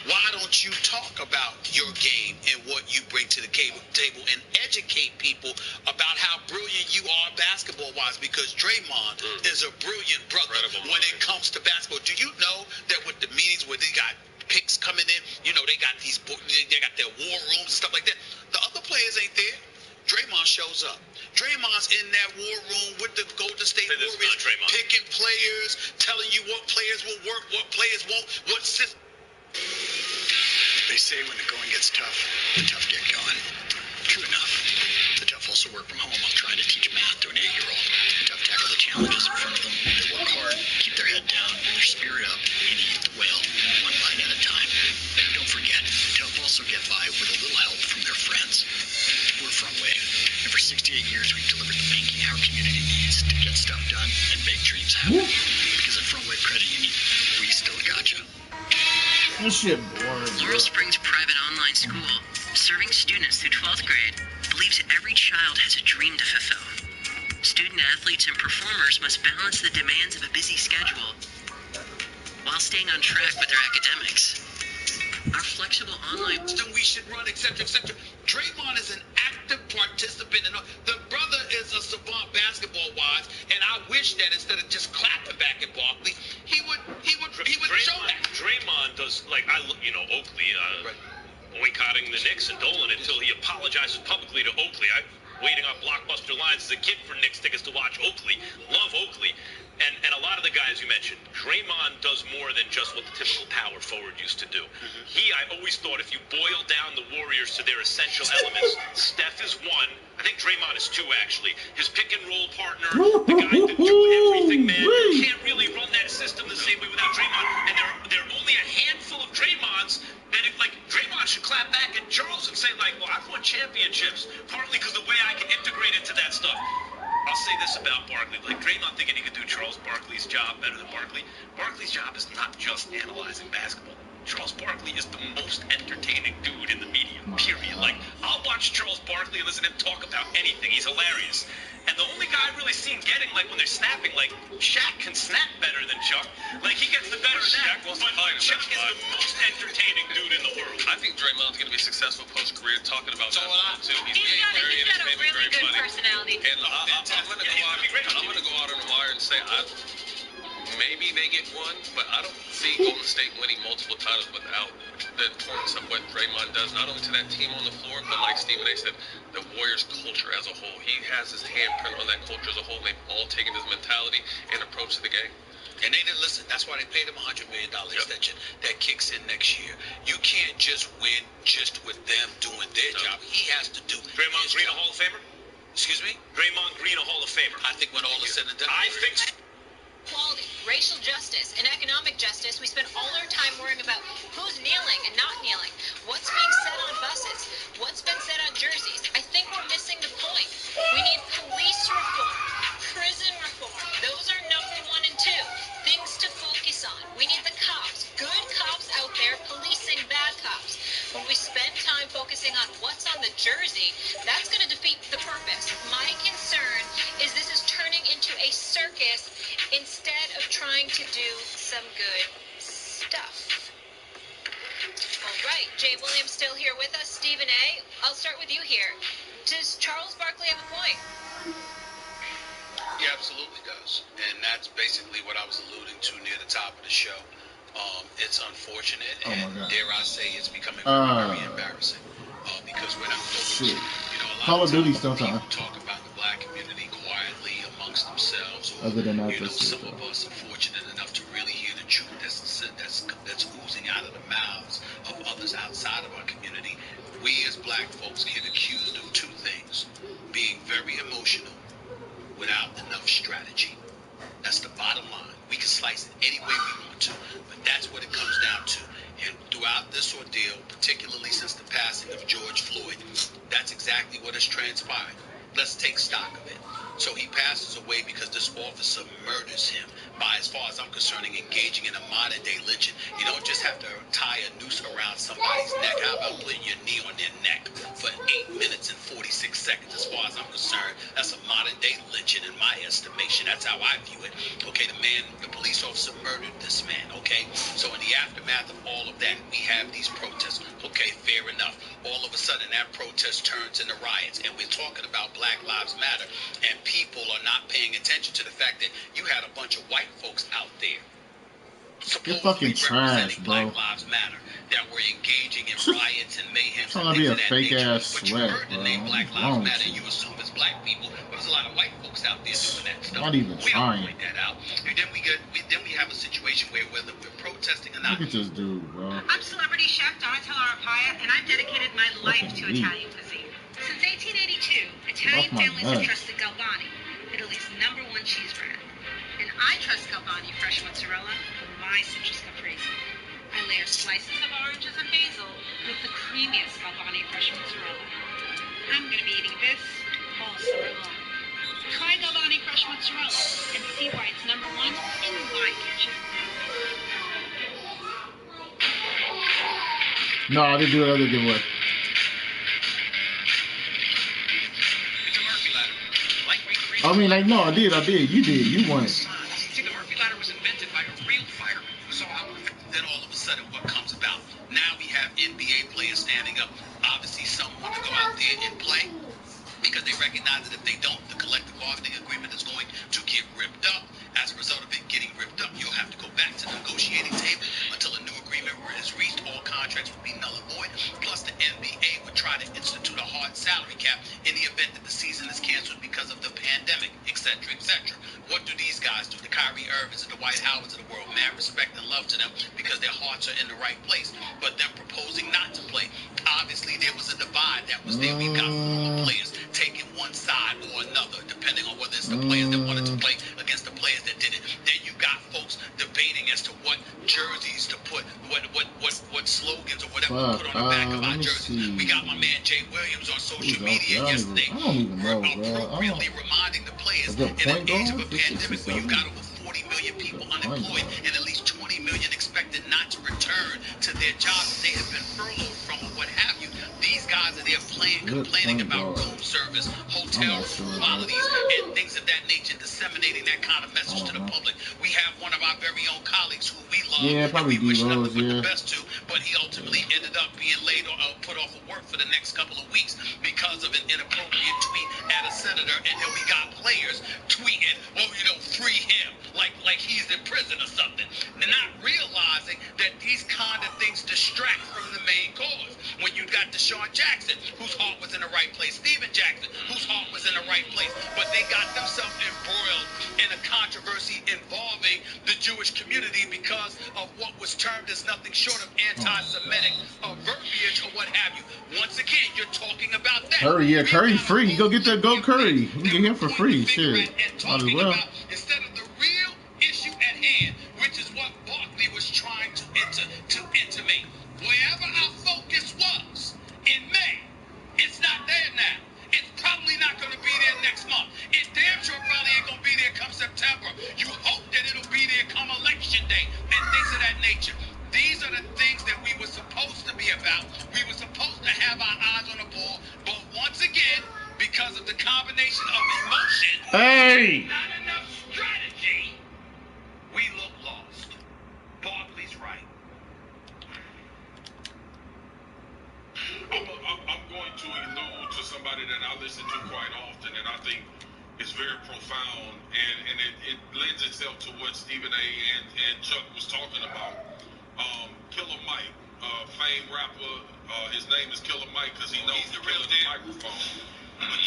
why don't you talk about your game and what you bring to the table and educate people about how brilliant you are basketball-wise? Because Draymond is a brilliant brother when it comes to basketball. Do you know that with the meetings where they got picks coming in, you know, they got their war rooms and stuff like that. The other players ain't there. Draymond shows up. Draymond's in that war room with the Golden State Warriors, picking players, telling you what players will work, what players won't, what system. They say when the going gets tough, the tough get going. True enough. The tough also work from home while trying to teach math to an 8-year-old. The tough tackle the challenges in front of them. They work hard, keep their head down, their spirit up, and eat the whale one bite at a time. Don't forget, the tough also get by with a little help from their friends. We're Frontwave, and for 68 years we've delivered the banking our community needs to get stuff done and make dreams happen. Because at Frontwave Credit Union, we still got you. This shit boring. Laurel Springs Private Online School, serving students through 12th grade, believes every child has a dream to fulfill. Student athletes and performers must balance the demands of a busy schedule while staying on track with their academics. Our flexible online system we should run, etc., etc. Draymond is an actor active participant. The brother is a savant basketball-wise, and I wish that instead of just clapping back at Barkley, he would show that. Draymond does, like, Oakley, boycotting the Knicks and Dolan until he apologizes publicly to Oakley. Waiting on Blockbuster lines as a kid for Knicks tickets to watch Oakley. Love Oakley. And a lot of the guys you mentioned, Draymond does more than just what the typical power forward used to do. I always thought if you boil down the Warriors to their essential elements, Steph is one. I think Draymond is two, actually. His pick and roll partner, the guy that do everything, man. You can't really run that system the same way without Draymond. And there are only a handful of Draymonds that, Draymond should clap back at Charles and say, well, I've won championships, partly because the way I can integrate into that stuff. I'll say this about Barkley. Draymond thinking he could do Charles Barkley's job better than Barkley. Barkley's job is not just analyzing basketball. Charles Barkley is the most entertaining dude in the media, period. I'll watch Charles Barkley and listen to him talk about anything. He's hilarious. And the only guy I've really seen getting, when they're snapping, Shaq can snap better than Chuck. He gets the better of that. But Chuck is the most entertaining dude in the world. I think Draymond's going to be successful post-career talking about that too. He's got a really good personality. And I'm going to go out on a wire and say maybe they get one, but I don't see Golden State winning multiple titles without the importance of what Draymond does, not only to that team on the floor, but like Stephen A. said, the Warriors' culture as a whole. He has his handprint on that culture as a whole, and they've all taken his mentality and approach to the game. And they didn't listen. That's why they paid him a $100 million extension that kicks in next year. You can't just win just with them doing their job. He has to do Draymond Green a Hall of Famer? Excuse me? Draymond Green a Hall of Famer. I think when all is said and done. I think so. Equality, racial justice, and economic justice, we spend all our time worrying about who's kneeling and not kneeling, what's being said on buses, what's been said on jerseys. I think we're missing the point. We need police reform, prison reform. Those are number 1 and 2 things to focus on. We need the cops, good cops out there policing bad cops. When we spend time focusing on what's on the jersey, that's going to defeat the purpose. My concern is this is turning into a circus instead of trying to do some good stuff. All right, Jay Williams still here with us. Stephen A., I'll start with you here. Does Charles Barkley have a point? He absolutely does. And that's basically what I was alluding to near the top of the show. It's unfortunate, and dare I say it's becoming very embarrassing. Because when I'm going to, Call of Duty still time. People talk about the black community quietly amongst themselves. Or, other than that, some of us are fortunate enough to really hear the truth that's oozing out of the mouths of others outside of our community. We as black folks get accused of 2 things: being very emotional without enough strategy. That's the bottom line. We can slice it any way we want to, but that's what it comes down to. And throughout this ordeal, particularly since the passing of George Floyd, that's exactly what has transpired. Let's take stock of it. So he passes away because this officer murders him by, as far as I'm concerned, engaging in a modern-day lynching. You don't just have to tie a noose around somebody's neck. How about putting your knee on their neck for 8 minutes and 46 seconds? As far as I'm concerned, that's a modern-day lynching in my estimation. That's how I view it. Okay, the police officer murdered this man, okay? So in the aftermath of all of that, we have these protests. Okay, fair enough. All of a sudden, that protest turns into riots, and we're talking about Black Lives Matter, and people are not paying attention to the fact that you had a bunch of white folks out there You're fucking trash, bro. Black Lives Matter that were engaging in riots and mayhem. Trying to be a fake ass But sweat, you heard the bro. name Black Lives Matter, and you assume it's black people. But there's a lot of white folks out there doing that stuff. Not even we trying. don't point that out. And then we have a situation where whether we're protesting or not. Look at this dude, bro. I'm celebrity chef Donatella Arpaia, and I've dedicated my life to Italian cuisine. Since 1882, Italian families have trusted Galvani, Italy's #1 cheese brand. And I trust Galvani fresh mozzarella for my citrus caprese. I layer slices of oranges and basil with the creamiest Galvani fresh mozzarella. I'm going to be eating this all summer long. Try Galvani fresh mozzarella and see why it's #1 in my kitchen. No, I didn't do another giveaway. I mean, no, I did. You did. You won it. See, the Murphy ladder was invented by a real fireman. So then all of a sudden, what comes about? Now we have NBA players standing up. Obviously, some want to go out there and play. they recognize that if they don't, the collective bargaining agreement is going to get ripped up. As a result of it getting ripped up, you'll have to go back to the negotiating table until a new agreement is reached. All contracts would be null and void. Plus, the NBA would try to institute a hard salary cap in the event that the season is canceled because of the pandemic, etc., etc. What do these guys do? The Kyrie Irvings and the Dwight Howards of the world, mad respect and love to them because their hearts are in the right place. But them proposing not to play, obviously there was a divide that was there. We've got former players taking one side or another, depending on whether it's the players that wanted to play against the players that did it. Then you got folks debating as to what jerseys to put, what slogans or whatever to put on the back of our jerseys. We got my man Jay Williams on social media yesterday, appropriately reminding the players in an age of a pandemic where you got over 40 million people unemployed and at least 20 million expected not to return to their jobs that they have been furloughed from or what have you. These guys are there complaining about room service, hotel room qualities, and things of that nature, disseminating that kind of message to the public. We have one of our very own colleagues who we love and we wish nothing but the best to, but he ultimately ended up being laid or put off of work for the next couple of weeks because of an inappropriate tweet at a senator. And then we got players tweeting, oh, you know, free him, like he's in prison or something. They're not realizing that these kind of things distract from the main cause. When you got Deshaun Jackson, whose heart was in the right place, Steven Jackson, whose heart was in the right place, but they got themselves embroiled in a controversy involving the Jewish community because of what was termed as nothing short of anti-Semitic verbiage or what have you. Once again, you're talking about that. Curry, yeah, Curry free. You go get that Go Curry. You can get him for free. Shit. Might as well. Instead of the real issue at hand, which is what Barkley was trying to intimate. Wherever our focus was in May, it's not there now. It's probably not going to be there next month. It damn sure probably ain't going to be there come September. You hope that it'll be there come election day and things of that nature. These are the things that we were supposed to be about. We were supposed to have our eyes on the ball, but once again, because of the combination of emotion, not enough strategy, we look lost. Barkley's right. I'm going to allude to somebody that I listen to quite often, and I think it's very profound, and it lends itself to what Stephen A. and Chuck was talking about. Killer Mike, famed rapper, his name is Killer Mike because he knows the real microphone. But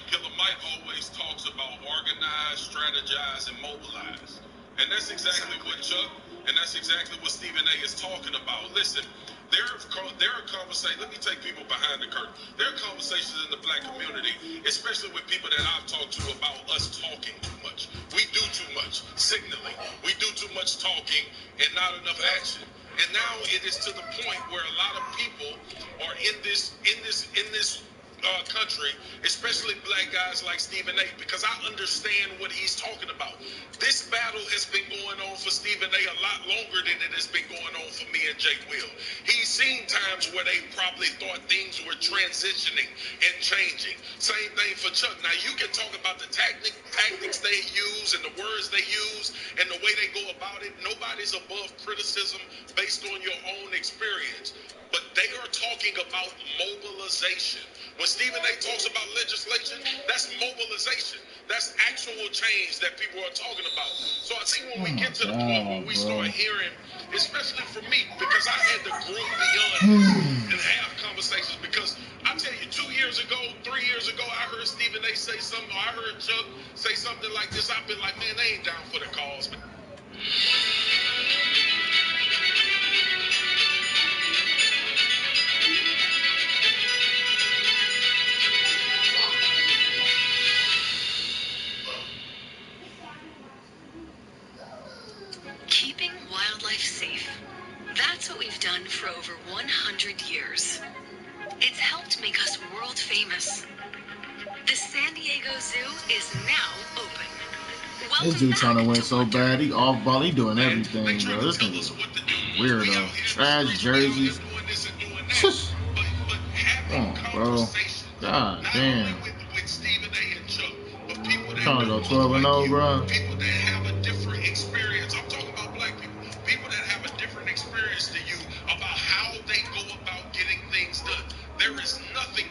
Killer Mike always talks about organize, strategize, and mobilize. And that's exactly what Chuck, and that's exactly what Stephen A. is talking about. Listen, there are conversations, let me take people behind the curtain. There are conversations in the black community, especially with people that I've talked to about us talking too much. We do too much signaling. We do too much talking and not enough action. And now it is to the point where a lot of people are in this country, especially black guys like Stephen A., because I understand what he's talking about. This battle has been going on for Stephen A. a lot longer than it has been going on for me and Jay Will. He's seen times where they probably thought things were transitioning and changing. Same thing for Chuck. Now, you can talk about the tactics they use and the words they use and the way they go about it. Nobody's above criticism based on your own experience. But they are talking about mobilization. When Stephen A. talks about legislation, that's mobilization. That's actual change that people are talking about. So I think when we get to the point where we start hearing, especially for me, because I had to grow beyond and have conversations, because I tell you, 2 years ago, 3 years ago, I heard Stephen A. say something, or I heard Chuck say something like this. I've been like, man, they ain't down for the cause, man. Keeping wildlife safe. That's what we've done for over 100 years. It's helped make us world famous. The San Diego Zoo is now open. This dude trying to win so bad. He off ball. He doing everything, bro. This nigga weirdo. Trash jerseys. Come on, bro. God damn. Trying to go 12-0, bro. People that have a different experience. I'm talking about black people. People that have a different experience to you about how they go about getting things done. There is nothing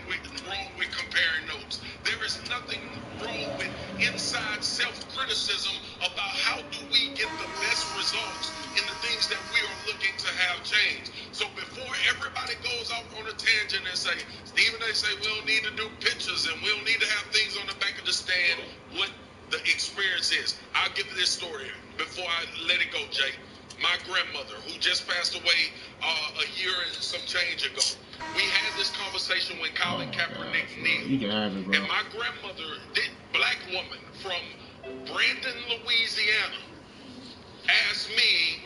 wrong with comparing notes. There is self-criticism about how do we get the best results in the things that we are looking to have change. So before everybody goes off on a tangent and say, Stephen, they say we don't need to do pictures and we don't need to have things on the back of the stand, what the experience is. I'll give you this story before I let it go, Jay. My grandmother, who just passed away a year and some change ago, we had this conversation when Colin Kaepernick kneeled. You can have it, bro. And my grandmother, black woman from Brandon, Louisiana, asked me,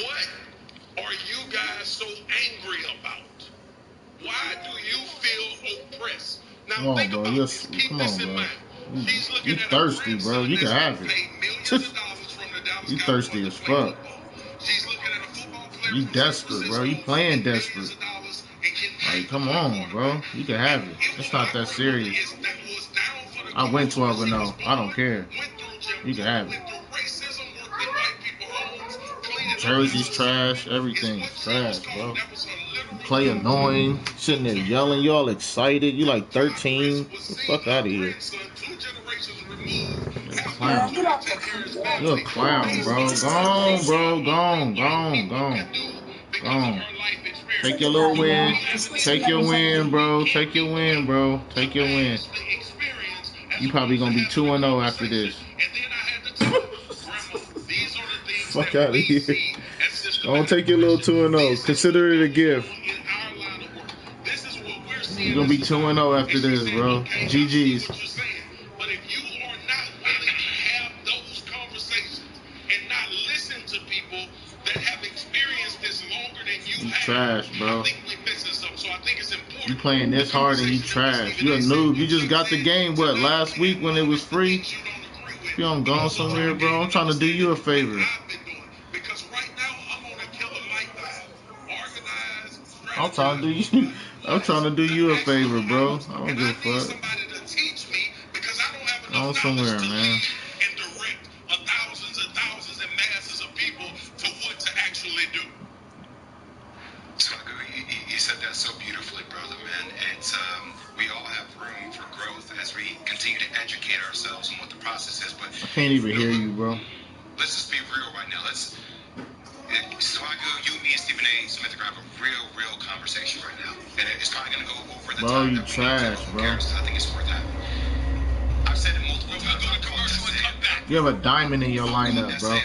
what are you guys so angry about? Why do you feel oppressed? Now think about this. Keep this in mind. She's looking at thirsty, bro. You can have it. paid millions of dollars from the Dallas You Cowboys thirsty to as play fuck. football. She's looking at a football player You from desperate, bro. You playing desperate. Like, come on, bro. You can have it. It's not that serious. I went 12-0. I don't care. You can have it. Jersey's trash. Everything's trash, bro. You play annoying. Sitting there yelling. You all excited. You like 13. Get the fuck out of here. You're a clown. You're a clown, bro. Gone, bro. Gone. Gone. Gone. Gone. Take your little win. Take your win, bro. Take your win, bro. Take your win. You probably gonna be 2-0 after this. Fuck out of here. Don't take your little 2-0. Consider it a gift. You're gonna be 2-0 after this, bro. GG's. But if you are not willing to have those conversations and not listen to people that have experienced this longer than you have, trash, bro. I think we're missing something. So I think it's important. You playing this hard and you trash. You a noob. You just got the game, what, last week when it was free? If you don't go somewhere, bro, I'm trying to do you a favor. I'm trying to do you a favor, bro. I don't give a fuck. Go somewhere, man. And direct thousands and masses of people to what to actually do. Swagoo, you said that so beautifully, brother, man. It's we all have room for growth as we continue to educate ourselves on what the process is. But I can't even hear you, bro. Let's just be real right now. Swagoo, you, me, and Stephen A. Smith are gonna have a real conversation right now, and it's probably gonna go over the bro, time. You trash, bro. I think it's worth having. I've said it multiple times. You have a diamond in your lineup, bro.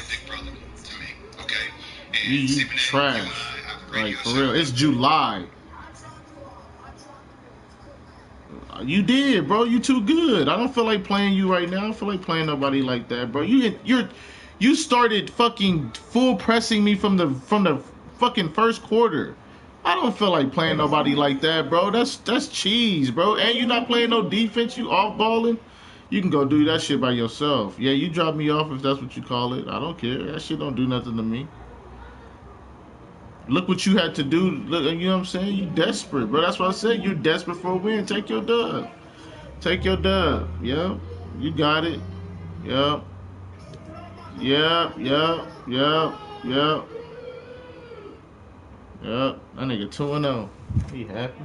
You trash. Like, for real. It's July. You did, bro. You too good. I don't feel like playing you right now. I don't feel like playing nobody like that, bro. You started fucking full pressing me from the fucking first quarter. I don't feel like playing nobody like that, bro. That's cheese, bro. And you not playing no defense. You off balling. You can go do that shit by yourself. Yeah, you drop me off if that's what you call it. I don't care. That shit don't do nothing to me. Look what you had to do. Look, you know what I'm saying? You desperate, bro. That's what I said. You're desperate for a win. Take your dub. Take your dub. Yep. You got it. Yep. Yep. Yep. Yep. Yep. Yep. That nigga 2-0. He happy?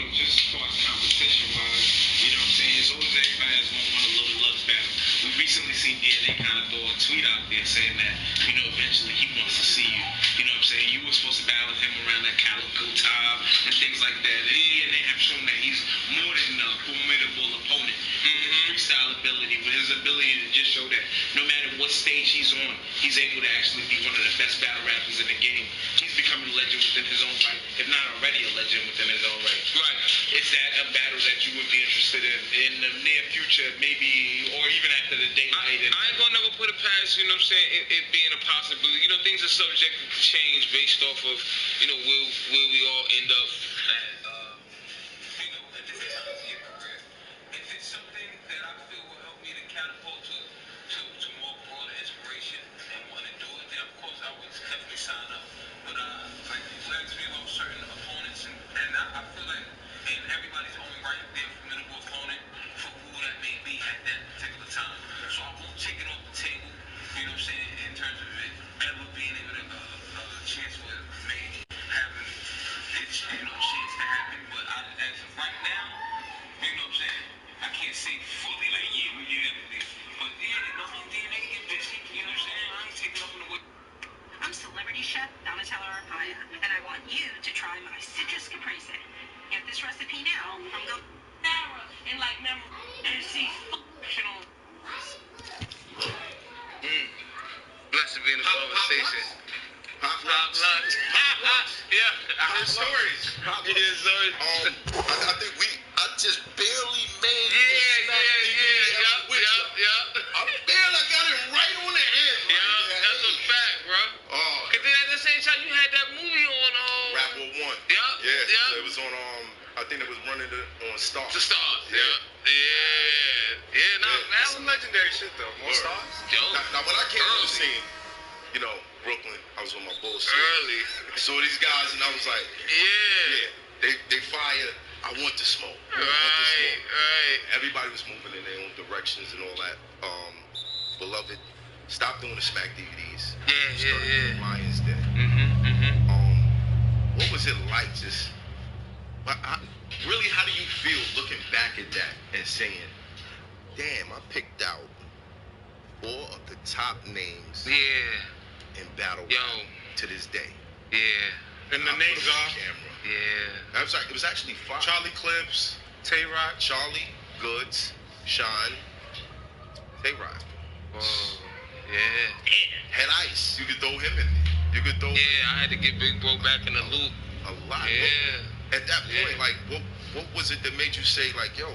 Just thought competition-wise, you know what I'm saying? It's always everybody has one of those loves battle. We recently seen DNA kind of throw a tweet out there saying that, eventually he wants to see you. You know what I'm saying? You were supposed to battle him around that Calico time and things like that. And DNA have shown that he's more than a formidable opponent. With his freestyle ability, with his ability to just show that no matter what stage he's on, he's able to actually be one of the best battle rappers in the game. He's becoming a legend within his own right, if not already a legend within his own right. Right. Is that a battle that you would be interested in the near future, maybe, or even after the date night? I ain't gonna never put it past, you know what I'm saying, it being a possibility. Things are subjected to change based off of, where we all end up at, at different times in your career. If it's something that I feel will help me to catapult conversation. Pop Pop Lux. lunch. Yeah, I heard stories. Pop Yeah, Lux. stories. I think I just barely made Yeah. I barely got it right on the end. Yeah, that's a fact, bro. Oh. Cause then at the same time you had that movie on Rap War 1. Yeah. It was on I think it was running on Stars. The Stars. Yeah. No, that was legendary shit though. More Stars. Yo. Now when I came on the scene, you know, Brooklyn, I was on my bullshit. Early. I saw these guys and I was like, they fire. I want the smoke. Right. Everybody was moving in their own directions and all that. Beloved, stop doing the Smack DVDs. Yeah. Lions Den. What was it like just, really, how do you feel looking back at that and saying, damn, I picked out 4 of the top names in battle rap to this day. Yeah. And the names are? Yeah. I'm sorry, it was actually 5. Charlie Clips, Tay-Rock. Charlie, Goods, Sean, Tay-Rock. Yeah. Head Ice, you could throw him in there. You could throw I had to get Big Bro back in the loop. a lot. Yeah. At that point, like, what was it that made you say, like, yo,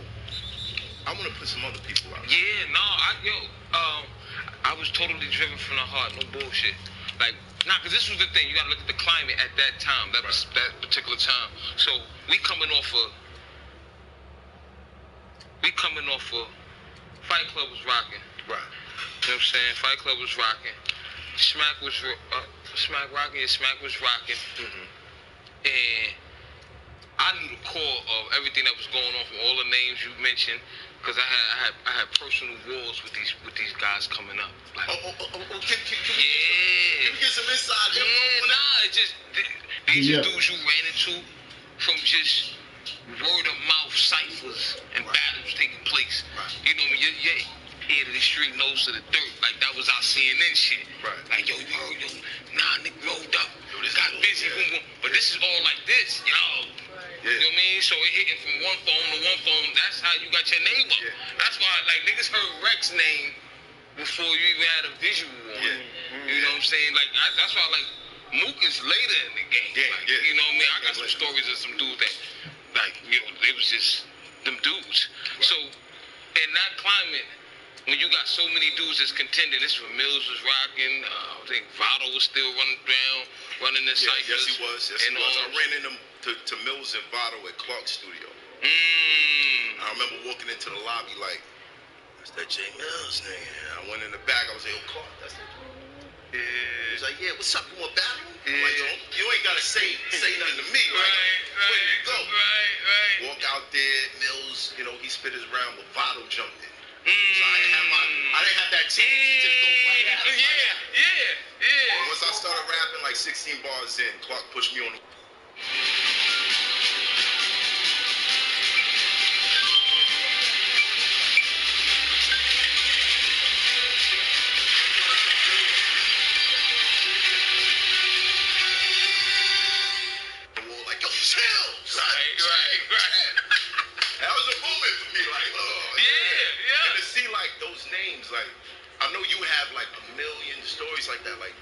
I want to put some other people out? Yeah, no, I was totally driven from the heart, no bullshit. Like, cause this was the thing, you gotta look at the climate at that time, that particular time. So we coming off of Fight Club was rocking. Right. You know what I'm saying? Fight Club was rocking. Smack was rocking. Smack was rocking. And I knew the core of everything that was going on from all the names you mentioned, because I had personal wars with these guys coming up. Like, Can we get some inside info? It's just these are dudes you ran into from just word of mouth ciphers and battles taking place. You know, your ear to the street, nose to the dirt. Like, that was our CNN shit. Like, yo, nigga rolled up. Got busy, boom. But this is all like this, yo. You know what I mean? So it hitting from one phone to one phone. That's how you got your name up. That's why, like, niggas heard Rex's name before you even had a visual on it. You know what I'm saying? Like, that's why, like, Mook is later in the game. You know what I mean? I got some stories of some dudes that, like, you know, they was just them dudes. So in that climate, when you got so many dudes that's contending, this was Mills was rocking. I think Votto was still running the ciphers. Yes, he was. I ran into him to Mills and Votto at Clark's studio. I remember walking into the lobby like, that's that J Mills nigga. I went in the back. I was like, yo, Clark, that's that. He was like, yeah, what's up? You want battle? I'm like, yo, you ain't gotta say nothing to me. Where you go? Walk out there, Mills, you know, he spit his round, but Votto jumped in. So I didn't have that chance to just go right at him. Yeah. Once I started rapping like 16 bars in, Clark pushed me on the wall like, yo, chill, son. Right. That was a moment for me, like, And to see like those names, like, I know you have like a million stories like that, like,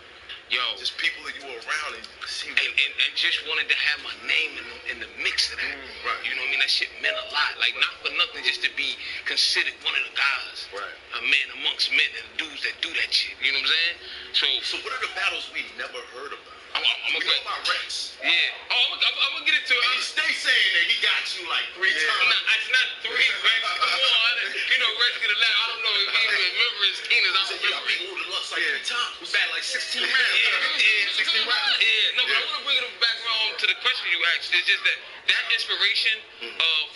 just people that you were around and see. And just wanted to have my name in the mix of that. You know what I mean? That shit meant a lot. Like, not for nothing, just to be considered one of the guys. A man amongst men and dudes that do that shit. You know what I'm saying? So what are the battles we never heard about? We know about Rex. Yeah. I'm gonna get into it. And he stay saying that he got you like 3 times. It's not 3, Rex. Come on. You know, Rex get a lot. I don't know if he remember his keenest. I don't remember. I beat Loaded Lux like 3 times. We battled like 16 rounds. 16 rounds. No, but I want to bring it back around to the question you asked. It's just that inspiration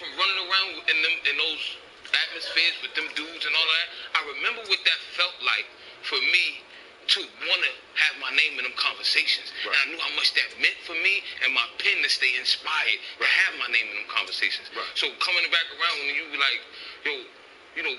from running around in those atmospheres with them dudes and all that. I remember what that felt like for me to want to have my name in them conversations. And I knew how much that meant for me and my pen to stay inspired to have my name in them conversations. So coming back around when you be like, yo, you know,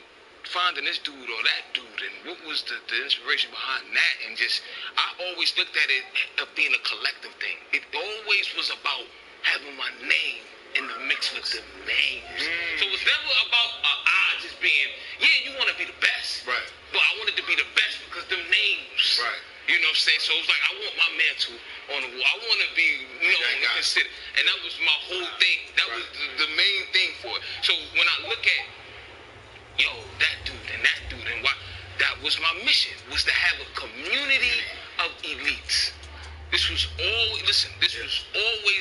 finding this dude or that dude, and what was the inspiration behind that, and just, I always looked at it as being a collective thing. It always was about having my name in the mix with the names. So it was never about I just being, you want to be the best. But I wanted to be the best because them names You know what I'm saying? So it was like, I want my mantle on the wall. I want to be known and considered. And that was my whole thing. That was the main thing for it. So when I look at, yo, that dude and why, that was my mission, was to have a community of elites. This was always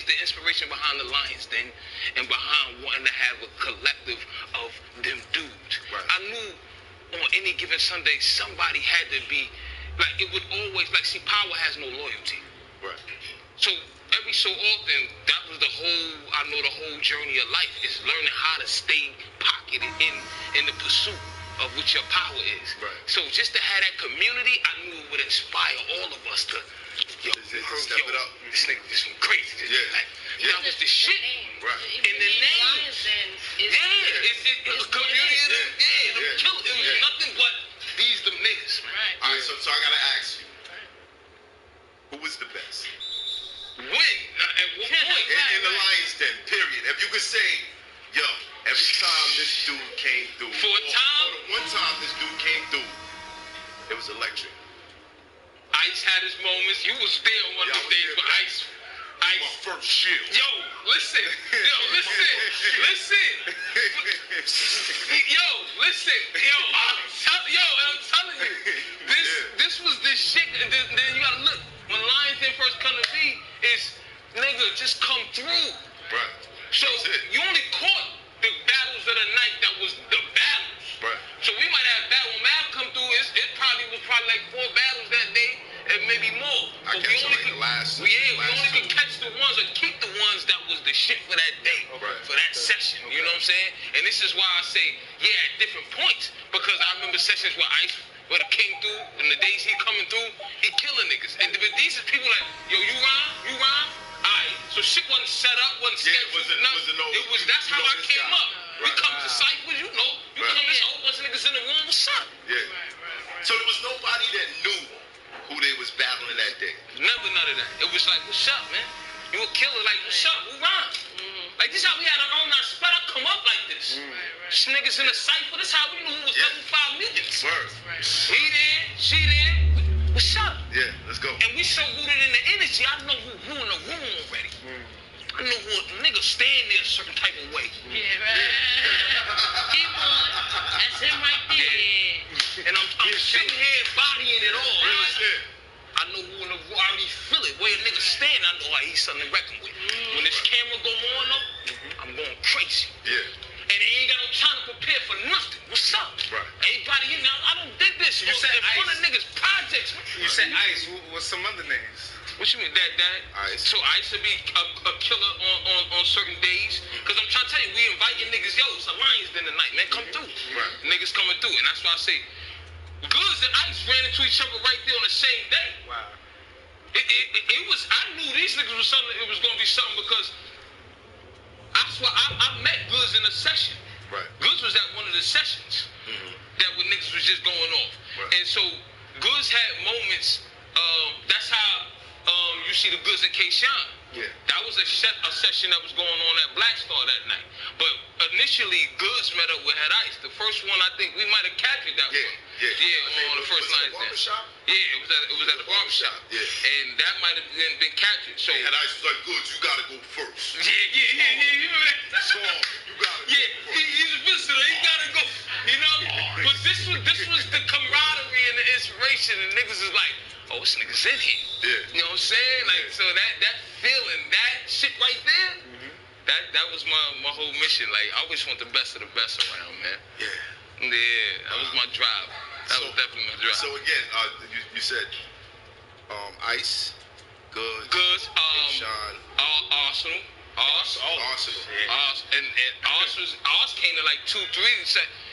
the inspiration behind the Lions Den and behind wanting to have a collective of them dudes. Right. I knew on any given Sunday somebody had to be, like, it would always, like, see, power has no loyalty. Right. So every so often, that was the whole journey of life, is learning how to stay pocketed in the pursuit of what your power is. Right. So just to have that community, I knew it would inspire all of us to, step it up. This nigga is some crazy. That was the shit. Right. And the name. It's a community of them. Them killers. It was nothing but these them niggas, man. Right. All right, so I gotta ask you, who was the best? When? At what point? In the Lions Den, period. If you could say, yo, every time this dude came through. For a time? Or the one time this dude came through, it was electric. Ice had his moments. You was there one of the days, but Ice. My first shield. Yo, listen. Listen. I'm telling you. This was this shit. And then you gotta look. When Lions Den first come to be, is, nigga, just come through. Right. So you only caught the battles of the night that was the battles. Right. So we might have battle when Mav come through. It probably was like 4 battles that day, and maybe more. I But catch the last. we only could catch the ones or keep the ones that was the shit for that day, for that session. You know what I'm saying? And this is why I say, at different points, because I remember sessions where Ice would have came through, and the days he coming through, he killing niggas. And but these are people like, yo, you rhyme? Alright, so shit wasn't set up, wasn't scheduled. That's how I came up. We come to ciphers, you know. You come this whole bunch of niggas in the room, what's up? Yeah. So there was nobody that knew who they was battling that day. Never none of that. It was like, what's up, man? You a killer, like, what's up? Who rhyme? Like, this how we had our own spot. I come up like this. These niggas in the cipher, this how we knew who was double 5 millions. He there, she there. What's up? Yeah, let's go. And we so rooted in the energy, I know who in the room already. I know who niggas stand there a certain type of way. Yeah, right. Keep on. That's him right there. Yeah. And I'm sitting here bodying it all. I know who in the room, I already feel it. Where a nigga stand, I know he's something to reckon with. When this camera go on though, I'm going crazy. Yeah. And they ain't got no time to prepare for nothing. What's up? Right. Everybody in there, I done did this. You said in front of niggas projects. You said Ice. What's some other names? What you mean, that? Ice. So Ice would be a killer on certain days. Because I'm trying to tell you, we inviting niggas, yo, it's a Lions Den tonight, man, come through. Right. Niggas coming through. And that's why I say, Goods and Ice ran into each other right there on the same day. Wow. It was, I knew these niggas was something, it was going to be something because that's why I met Goods in a session. Right. Goods was at one of the sessions that when niggas was just going off. Right. And so Goods had moments, that's how you see the Goods at K-Shine. Yeah. That was a session that was going on at Black Star that night. But initially, Goods met up with Head Ice. The first one, I think we might have captured that one. Yeah, on the first line. Yeah, it was at the barbershop. Yeah. And that might have been captured. So Head Ice was like, Goods, you gotta go first. Yeah. You know that? So, you gotta go first. He's a visitor. He gotta go. You know? But this was the camaraderie and the inspiration. And niggas is like, oh, this nigga's in here. Yeah. You know what I'm saying? Like, so that feeling, that shit right there, that was my whole mission. Like, I always want the best of the best around, man. Yeah. Yeah, that was my drive. That was definitely my drive. So again, you said Ice, Goods, Sean, Arsenal. And Ars came to like 2-3.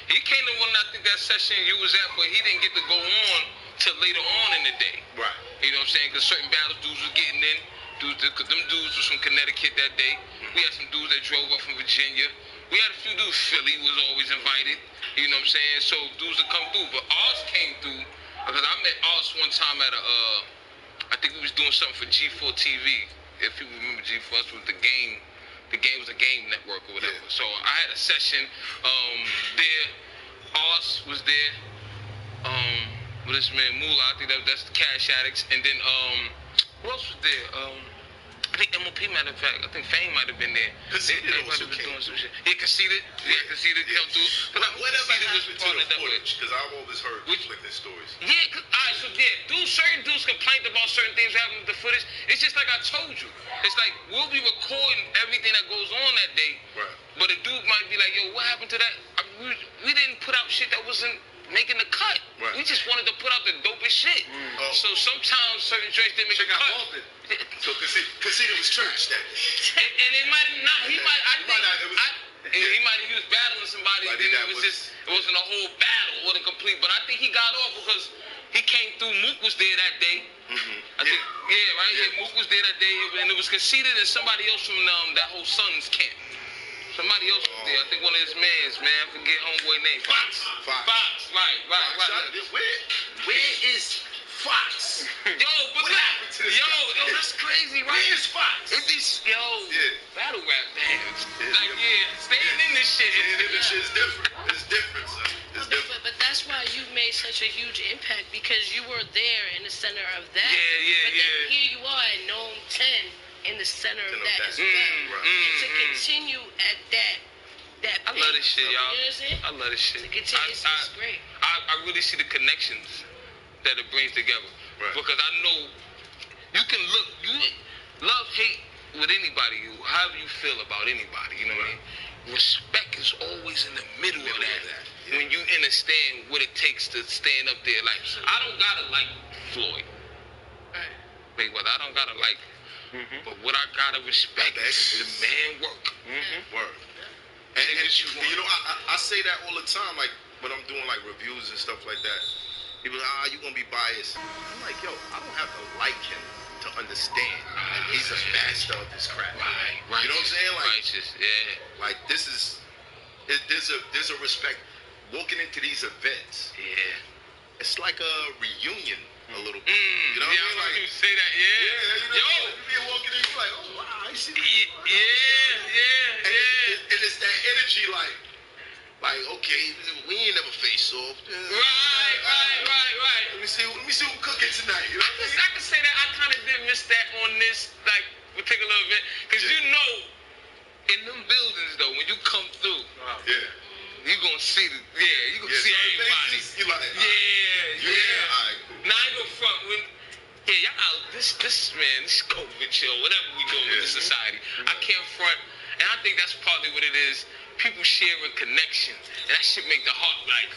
He came to one, I think that session you was at, but he didn't get to go on till later on in the day. Right. You know what I'm saying? Because certain battles dudes was getting in. Because them dudes was from Connecticut that day. We had some dudes that drove up from Virginia. We had a few dudes. Philly was always invited. You know what I'm saying? So dudes would come through. But Ars came through because I met Ars one time at I think we was doing something for G4 TV. If people remember G4, it was the game. The game was a game network or whatever. Yeah. So I had a session there. Ars was there. this man Moolah. I think that's the Cash Addicts. And then who else was there? I think MOP matter of fact. I think Fame might have been there. Everybody was doing some shit. Yeah, Conceited. Yeah, Conceited come through. Whatever happened to the footage? Because I've always heard conflicting stories. Yeah, alright, so yeah, certain dudes complained about certain things happening with the footage. It's just like I told you. It's like we'll be recording everything that goes on that day. Right. But a dude might be like, yo, what happened to that? We didn't put out shit that wasn't making the cut. Right. We just wanted to put out the dopest shit. So sometimes certain joints didn't make the cut. So Conceited was trash that day. And it might not. He might. He might have used battling somebody. Like Then it wasn't a whole battle. It wasn't complete. But I think he got off because he came through. Mook was there that day. I think. Yeah, right. Yeah, Mook was there that day, and it was Conceited and somebody else from that whole Suns camp. Somebody else was there. I think one of his mans, man. I forget homeboy name. Fox. Right. Where is Fox? Yo, but what happened to this guy? That's crazy, right? Where's Fox? Battle rap fans. Staying in this shit. This shit is different. It's different, son. It's different. But that's why you made such a huge impact, because you were there in the center of that. But then here you are at Gnome 10 in the center of that as well. And to continue at that I love this shit, y'all. You know what I'm saying? I love this shit. To continue, it's great. I really see the connections that it brings together. Right. Because I know you can look, love, hate with anybody, however you feel about anybody, you know what I mean? Respect is always in the middle of that. Yeah. When you understand what it takes to stand up there. Like, I don't gotta like Floyd. Mayweather, I don't gotta like him. But what I gotta respect is the man work. Word. And you know, I say that all the time, like when I'm doing like reviews and stuff like that. People are like, you gonna be biased. I'm like, yo, I don't have to like him to understand he's a master of his craft. Right. You know what I'm saying? Like, righteous, yeah. Like there's a respect walking into these events. Yeah. It's like a reunion a little bit. You know what I mean? Like you say that, you be walking in, you're like, oh wow, I see this. And it's that energy like, okay, we ain't never faced off. Right. Let me see who's cooking tonight. You know what I mean? I can say that I kind of did miss that on this like particular event, because you know, in them buildings though, when you come through, you gonna see see everybody. You like, yeah. Alright, cool. Now I ain't gonna front when. Yeah, y'all, this COVID chill, whatever we doing with the society. I can't front, and I think that's partly what it is. People sharing connection, and that shit make the heart like.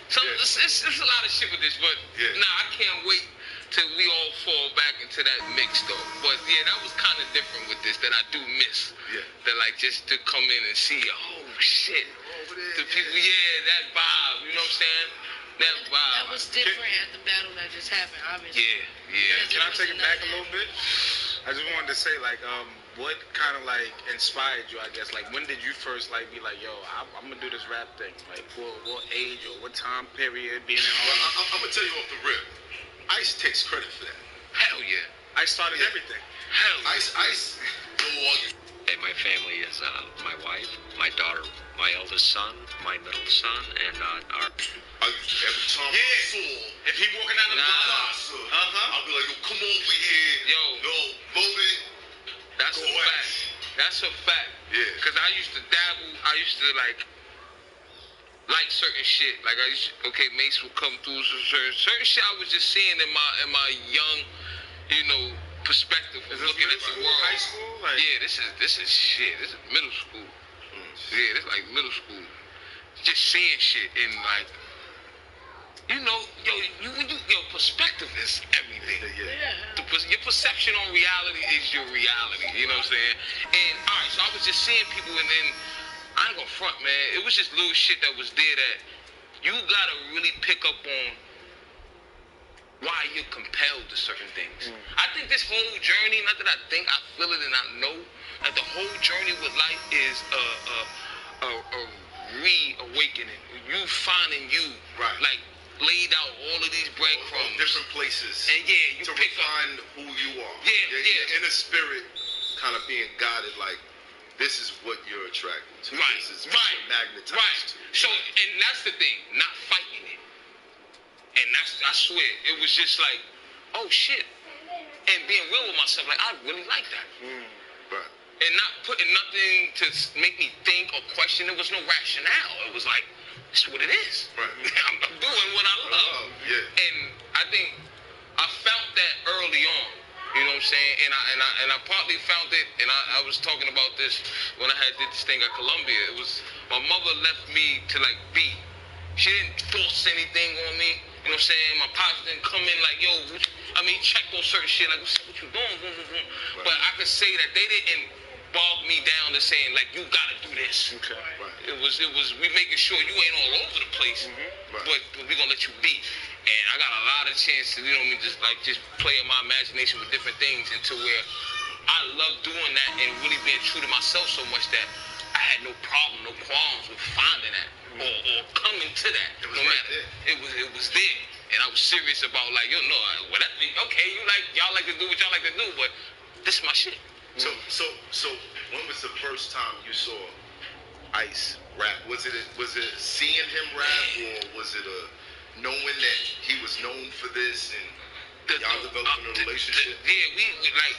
It's a lot of shit with this, but I can't wait till we all fall back into that mix though. But that was kind of different with this that I do miss. That like just to come in and see, oh shit, the people, that vibe, you know what I'm saying? That vibe. That was different at the battle that just happened, obviously. Can I take it back a little bit? I just wanted to say, like, what kind of, like, inspired you, I guess? Like, when did you first, like, be like, yo, I'm going to do this rap thing? Like, what age or what time period being at home? Well, I'm going to tell you off the rip. Ice takes credit for that. Hell yeah. Ice started everything. Hell yeah. Ice. Hey, my family is my wife, my daughter, my eldest son, my middle son, and our... Every time I saw, if he walking down the plaza, I'll be like, yo, come over here. Yo, vote it. That's a fact. That's a fact. Yeah. Because I used to dabble. I used to like certain shit. Like Mace would come through certain shit. I was just seeing in my young, perspective of looking at the world. High school? Like... Yeah, this is shit. This is middle school. Yeah, this is like middle school. Just seeing shit and like. Perspective is everything. Your perception on reality is your reality. You know what I'm saying? And all right, so I was just seeing people, and then I ain't gonna front, man. It was just little shit that was there that you gotta really pick up on why you're compelled to certain things. I think this whole journey, not that I think, I feel it and I know that the whole journey with life is a reawakening. You finding you, like. Laid out all of these breadcrumbs, different places, and you to pick refine who you are. Your inner spirit, kind of being guided. Like this is what you're attracted to. This is what you're magnetized to. So, and that's the thing, not fighting it. And I swear, it was just like, oh shit. And being real with myself, like, I really like that. Right. And not putting nothing to make me think or question. There was no rationale. It was like, this is what it is. Right. I'm doing what I love. Yeah. And I think I felt that early on. You know what I'm saying? And I partly found it, and I was talking about this when I did this thing at Columbia. It was, my mother left me to like be. She didn't force anything on me. You know what I'm saying? My pops didn't come in like, yo, checked on certain shit, like, what you doing? Boom, boom, boom. Right. But I could say that they didn't bog me down to saying, like, you gotta do this. Okay. Right. It was we making sure you ain't all over the place, Right. but we gonna let you be. And I got a lot of chances, you know what I mean, just play in my imagination with different things until where I love doing that and really being true to myself so much that I had no problem, no qualms with finding that or coming to that. It was no right matter. there. It was there. And I was serious about like, whatever, okay, y'all like to do what y'all like to do, but this is my shit. So when was the first time you saw Ice rap? Was it seeing him rap, or was it knowing that he was known for this and y'all developing a relationship? Yeah, we like,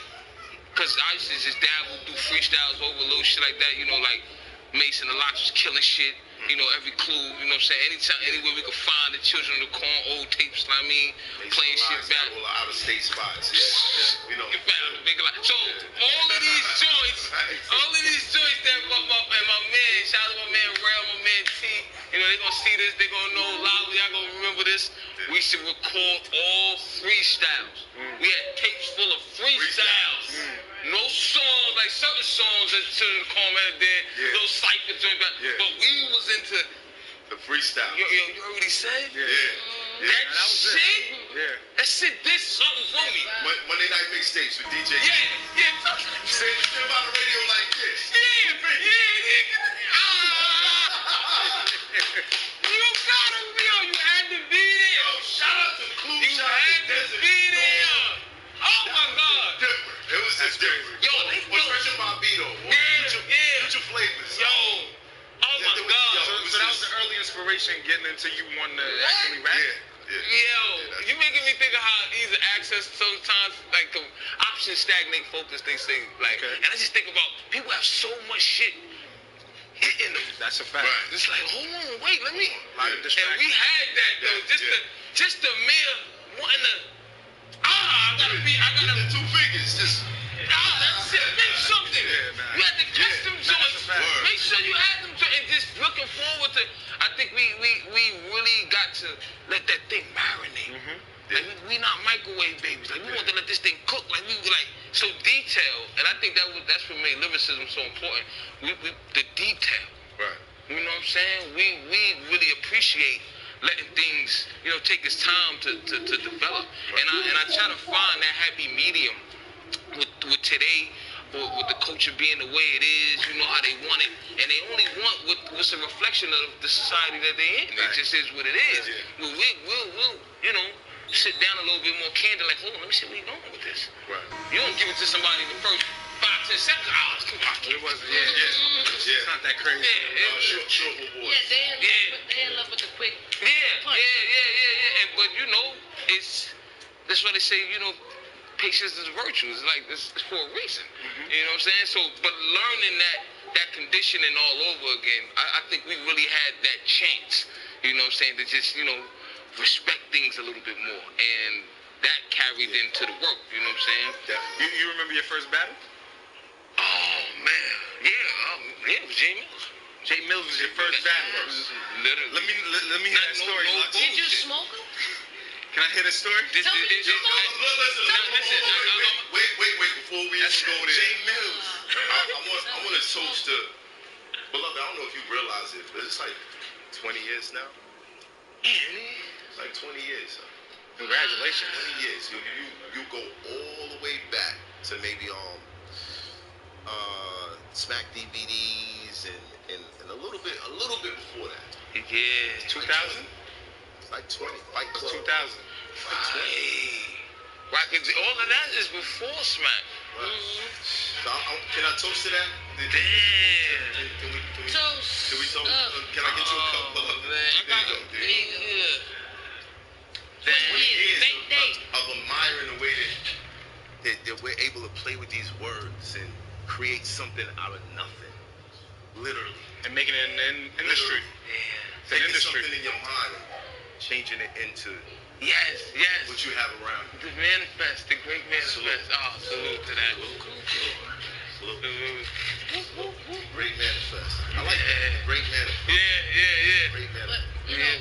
cause Ice is his dad would do freestyles over little shit like that, like Mason the Lox was killing shit. Every clue, you know what I'm saying? Anytime, anywhere we could find the children of the corn, old tapes, you know what I mean? Playing shit back. All the out-of-state spots, yeah. So, all of these joints that my man, shout out to my man Rail, my man T, they gonna see this, they gonna know loudly, y'all gonna remember this. We should record all freestyles. We had tapes full of freestyles. No songs, like certain songs that Children of the Corn did, little cypher joint back. But we was into the freestyle. Yo, you heard what he said? Yeah. That shit? Yeah. That shit did something for me. Monday night mixtapes with DJ. Yeah. Say shit about the radio like this. Yeah. You gotta be on. You had to be there. Yo, shout out to Clue. You had to be there. Oh my God. Different. It was just different. Yo, Fresh and Bobito. Future flavors. Yo. Oh my God. So that was the early inspiration getting into you wanting to actually rap? Yo, you making me think of how easy access sometimes, like the options stagnate focus, they say. Like, and I just think about people have so much shit hitting them. That's a fact. Right. It's like, hold on, wait, let me. A lot of distractions. And we had that though. Just the mere wanting to. I gotta the two fingers. Just. That's it. Make something. You had to catch them joints. Make sure you had them joints. And just looking forward to. I think we really got to let that thing marinate. Like we not microwave babies. Like we want to let this thing cook. Like we were like so detailed. And I think that's what made lyricism so important. The detail. Right. You know what I'm saying? We really appreciate letting things, take its time to develop. And I try to find that happy medium with today, with the culture being the way it is, how they want it. And they only want what's a reflection of the society that they're in. It just is what it is. We'll sit down a little bit more candid, like, hold on, let me see where you're going with this. Right. You don't give it to somebody in the first 5-10 seconds. It's too hot. It wasn't, it's not that crazy. They in love with the quick punch. Yeah. But that's why they say, patience is a virtue. It's like it's for a reason. You know what I'm saying? So, but learning that conditioning all over again, I think we really had that chance. You know what I'm saying? To just respect things a little bit more, and that carried into the work. You know what I'm saying? You remember your first battle? Oh man, it was Jay Mills. Jay Mills was your first battle. Literally. Let me hear that story. Did you smoke him? Can I hear the story? Listen. Wait. Before we even go there, Jay Mills. I want to toast to Beloved. I don't know if you realize it, but it's like 20 years now. Like 20 years. Congratulations. 20 years. You go all the way back to maybe Smack DVDs and a little bit before that. Yeah. 2000? Like 20. Fight Club. 2000. Right, cause all of that is before Smack. Right. So can I toast to that? Damn. Can we Toast. Can we toast? Can I get you a cup? Man, there you go. that we're able to play with these words and create something out of nothing, literally, and making it an industry. Yeah, it's an industry. Something in your mind, and changing it into yes. what you have around you. The manifest, the great manifest. Salute to that. Salute. Great manifest. I like that. Great manifest. Yeah. Great manifest. But, you know,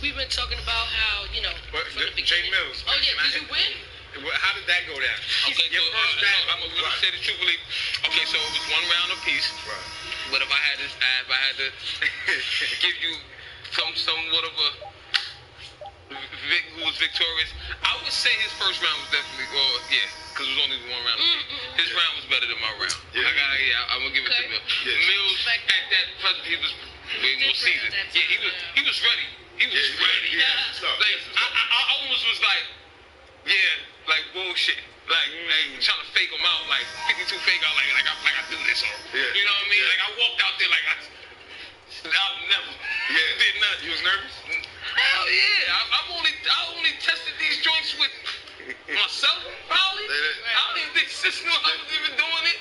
we've been talking about how, you know, from the beginning. Jay Mills. Oh, yeah, did you win? How did that go down? Okay, your first battle. I'm gonna say this truthfully. Okay, so it was 1 round apiece. Right. But if I had to give you somewhat of a who was victorious, I would say his first round was definitely, because it was only 1 round apiece. His round was better than my round. Yeah. I'm gonna give it to Mills. Yeah. Mills at that present, he was way more seasoned. Yeah, he was ready. He was ready. Like I almost was like, like bullshit. Like trying to fake him out, like 52 fake out, like I do this, or you know what I mean? Like I walked out there like I never did nothing. You was nervous? Hell yeah! I only tested these joints with myself, probably. I don't even think sis knew I was even doing it.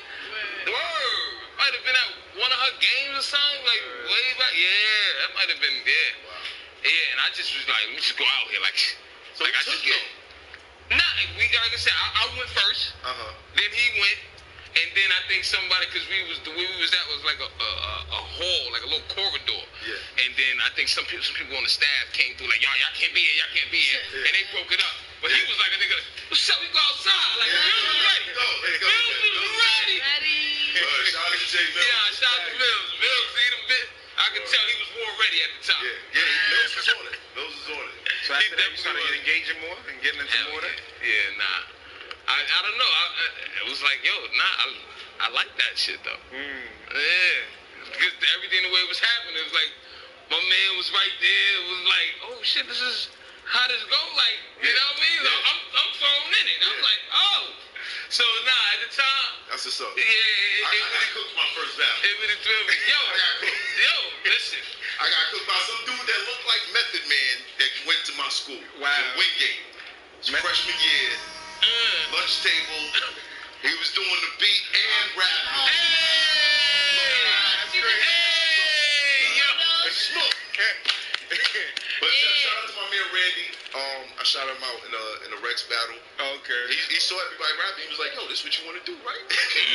Word. Might have been at one of her games or something, like way back. Yeah, that might have been Yeah, and I just was like, let me just go out here, like I just know. Nah, like I said, I went first. Then he went, and then I think somebody, because the way we was at was like a hall, like a little corridor. Yeah. And then I think some people on the staff came through like, y'all can't be here, and they broke it up. But he was like a nigga, what's up? We go outside. Like, Mills was ready. Mills was ready. Shout out to Jay Mills. Yeah, shout out to Mills. Mills, see them bit. I could tell he was more ready at the time. Yeah, Mills was on it. So after that, you started engaging more and getting into more of that? Yeah, nah. I don't know. It was like, I like that shit though. Yeah, because everything the way it was happening, it was like my man was right there. It was like, oh shit, this is how this go. Like, you know what I mean? I'm thrown in it. I'm like, oh. So at the time. That's what's up. Yeah, I cooked my first battle. It really thrilled me. Listen. I got cooked by some dude that looked like Method Man that went to my school. Wow. In Wingate. Freshman year. Lunch table. He was doing the beat and rapping. That's great. Smoke. But shout out to my man Randy. I shot him out in a Rex battle. Okay. He saw everybody rapping. He was like, yo, this is what you want to do, right? I was like,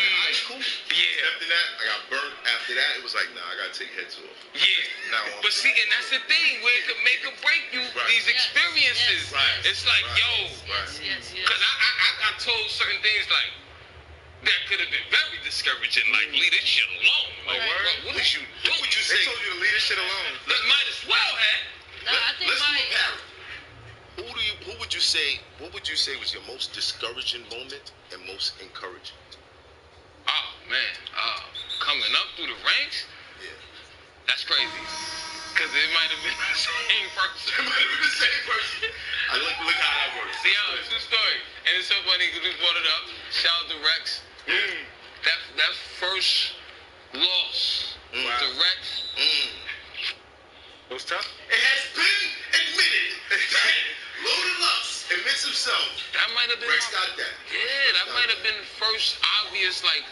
all right, cool. Yeah. After that, I got burnt. After that, it was like, nah, I got to take heads off. Yeah. Now but see, and that's the thing, where it could make or break you, these experiences. It's like, Yes. Because I got told certain things like, that could have been very discouraging, like, leave this shit alone. Like, what is you doing? What would you say? They told you to leave this shit alone. Might as well have. Let's compare it. What would you say was your most discouraging moment and most encouraging? Oh man, coming up through the ranks? Yeah. That's crazy. Cause it might have been the same person. Look how that works. See how it's a story. And it's so funny because we brought it up. Shout out to Rex. That first loss to Rex. It was tough? It has been admitted that Loaded Lux admits himself. That might have been Rex got that. Yeah, that might have been the first obvious, like,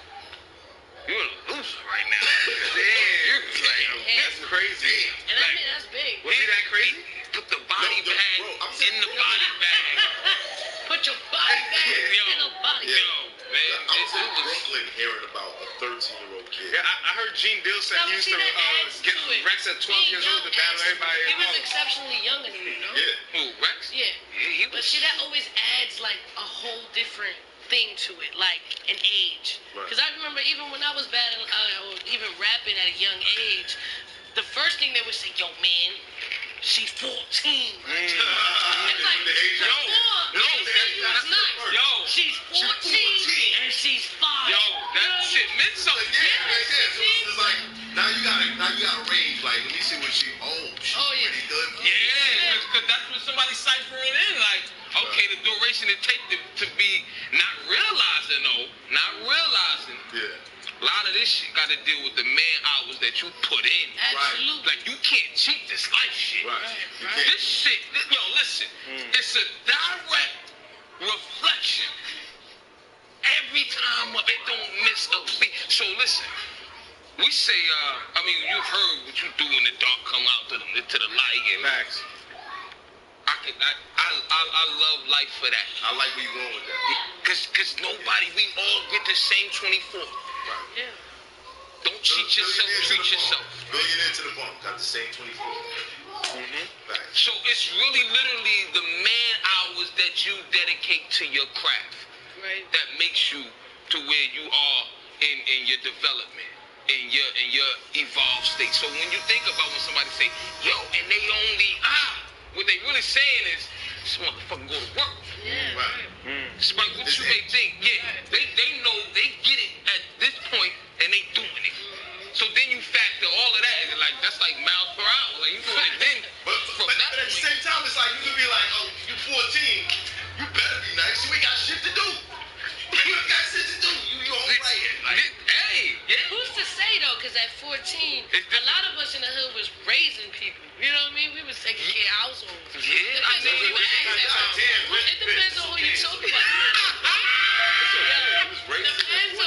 you're a loser right now. Damn. That's crazy. And I mean, that's big. Was he that crazy? Put the body bag in the body bag. Put your body bag in a body bag. Man, I was in Brooklyn hearing about a 13-year-old kid. Yeah, I heard Gene Dilson used to get Rex at 12 years old to battle everybody. He was exceptionally younger than you, know? Who, Rex? Yeah. But see, that always adds like a whole different thing to it, like an age. Because I remember even when I was battling, or even rapping at a young age, the first thing they would say, yo, man, she's 14. It's like, she's 14 and she's 5. Yo, that shit meant something. So it's like, now you gotta range. Like, let me see what she's pretty good. Yeah, because that's what somebody's ciphering in. Like, okay, the duration it takes to be not realizing. Yeah. A lot of this shit got to deal with the man hours that you put in. Absolutely. Like, you can't cheat this life shit. Right. This shit, yo, listen, it's a direct reflection. Every time it don't miss a beat. So listen, we say, I mean, you've heard what you do in the dark come out to the light. And facts. I love life for that. I like where you going with that. Cause nobody, we all get the same 24. Right. Yeah. Don't cheat yourself, treat yourself. Billionaire to the bump, got the same 24. So it's really literally the man hours that you dedicate to your craft. Right. That makes you to where you are in your development, in your evolved state. So when you think about when somebody say, yo, and they only what they really saying is, this motherfucker go to work. Yeah. Right. Despite what you may think, they know they get it at this point and they doing it. So then you factor all of that, and like that's like miles per hour. Like you doing it then. But at the same time, it's like you could be like, oh, you 14, you better be nice. You ain't got shit to do. You ain't got shit to do. You on right. Hey, yeah. Who's to say though? Because at 14, a lot of us in the hood was raising people. You know what I mean? We was taking care of households. Yeah, I know. It depends on who you talk about. Depends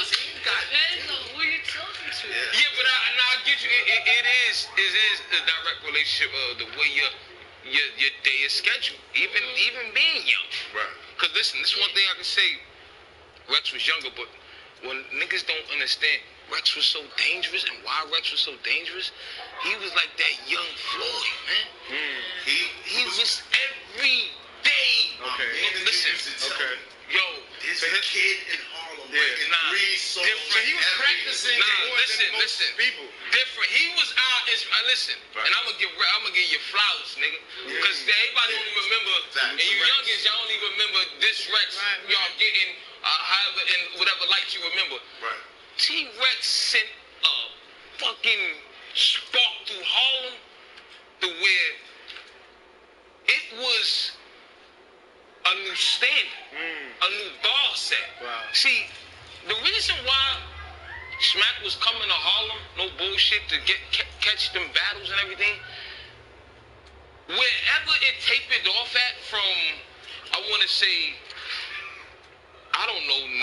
on who you talking to. Yeah, but I get you. It is a direct relationship of the way your day is scheduled. Even being young. Right. Cause listen, this one thing I can say. Rex was younger, but when niggas don't understand Rex was so dangerous and why Rex was so dangerous, he was like that young Floyd, man. He was every day. Okay. Listen. Okay. Yo, there's a kid in Harlem writing 3 songs. So he was practicing. Listen. People. Different. He was out. Listen, right. And I'm gonna give you flowers, nigga, because everybody only remember, and you youngins, y'all only remember this Rex. Right. Y'all getting however in whatever light you remember. Right. T-Rex sent a fucking spark through Harlem to where it was a new standard, a new bar set. Wow. See, the reason why Smack was coming to Harlem, no bullshit, to catch them battles and everything, wherever it tapered off at from, I want to say, I don't know, 90,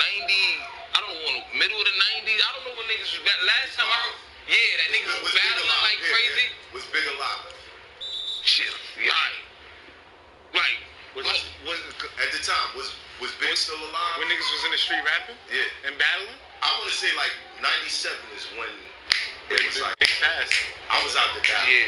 I don't know, middle of the 90s, I don't know when niggas was back. Last time that niggas was battling like crazy. Was Big Alive. Shit, right. Right. At the time, was Big still alive? When niggas was in the street rapping? Yeah. And battling? I want to say like 97 is when it was like, big pass. I was out there battling. Yeah.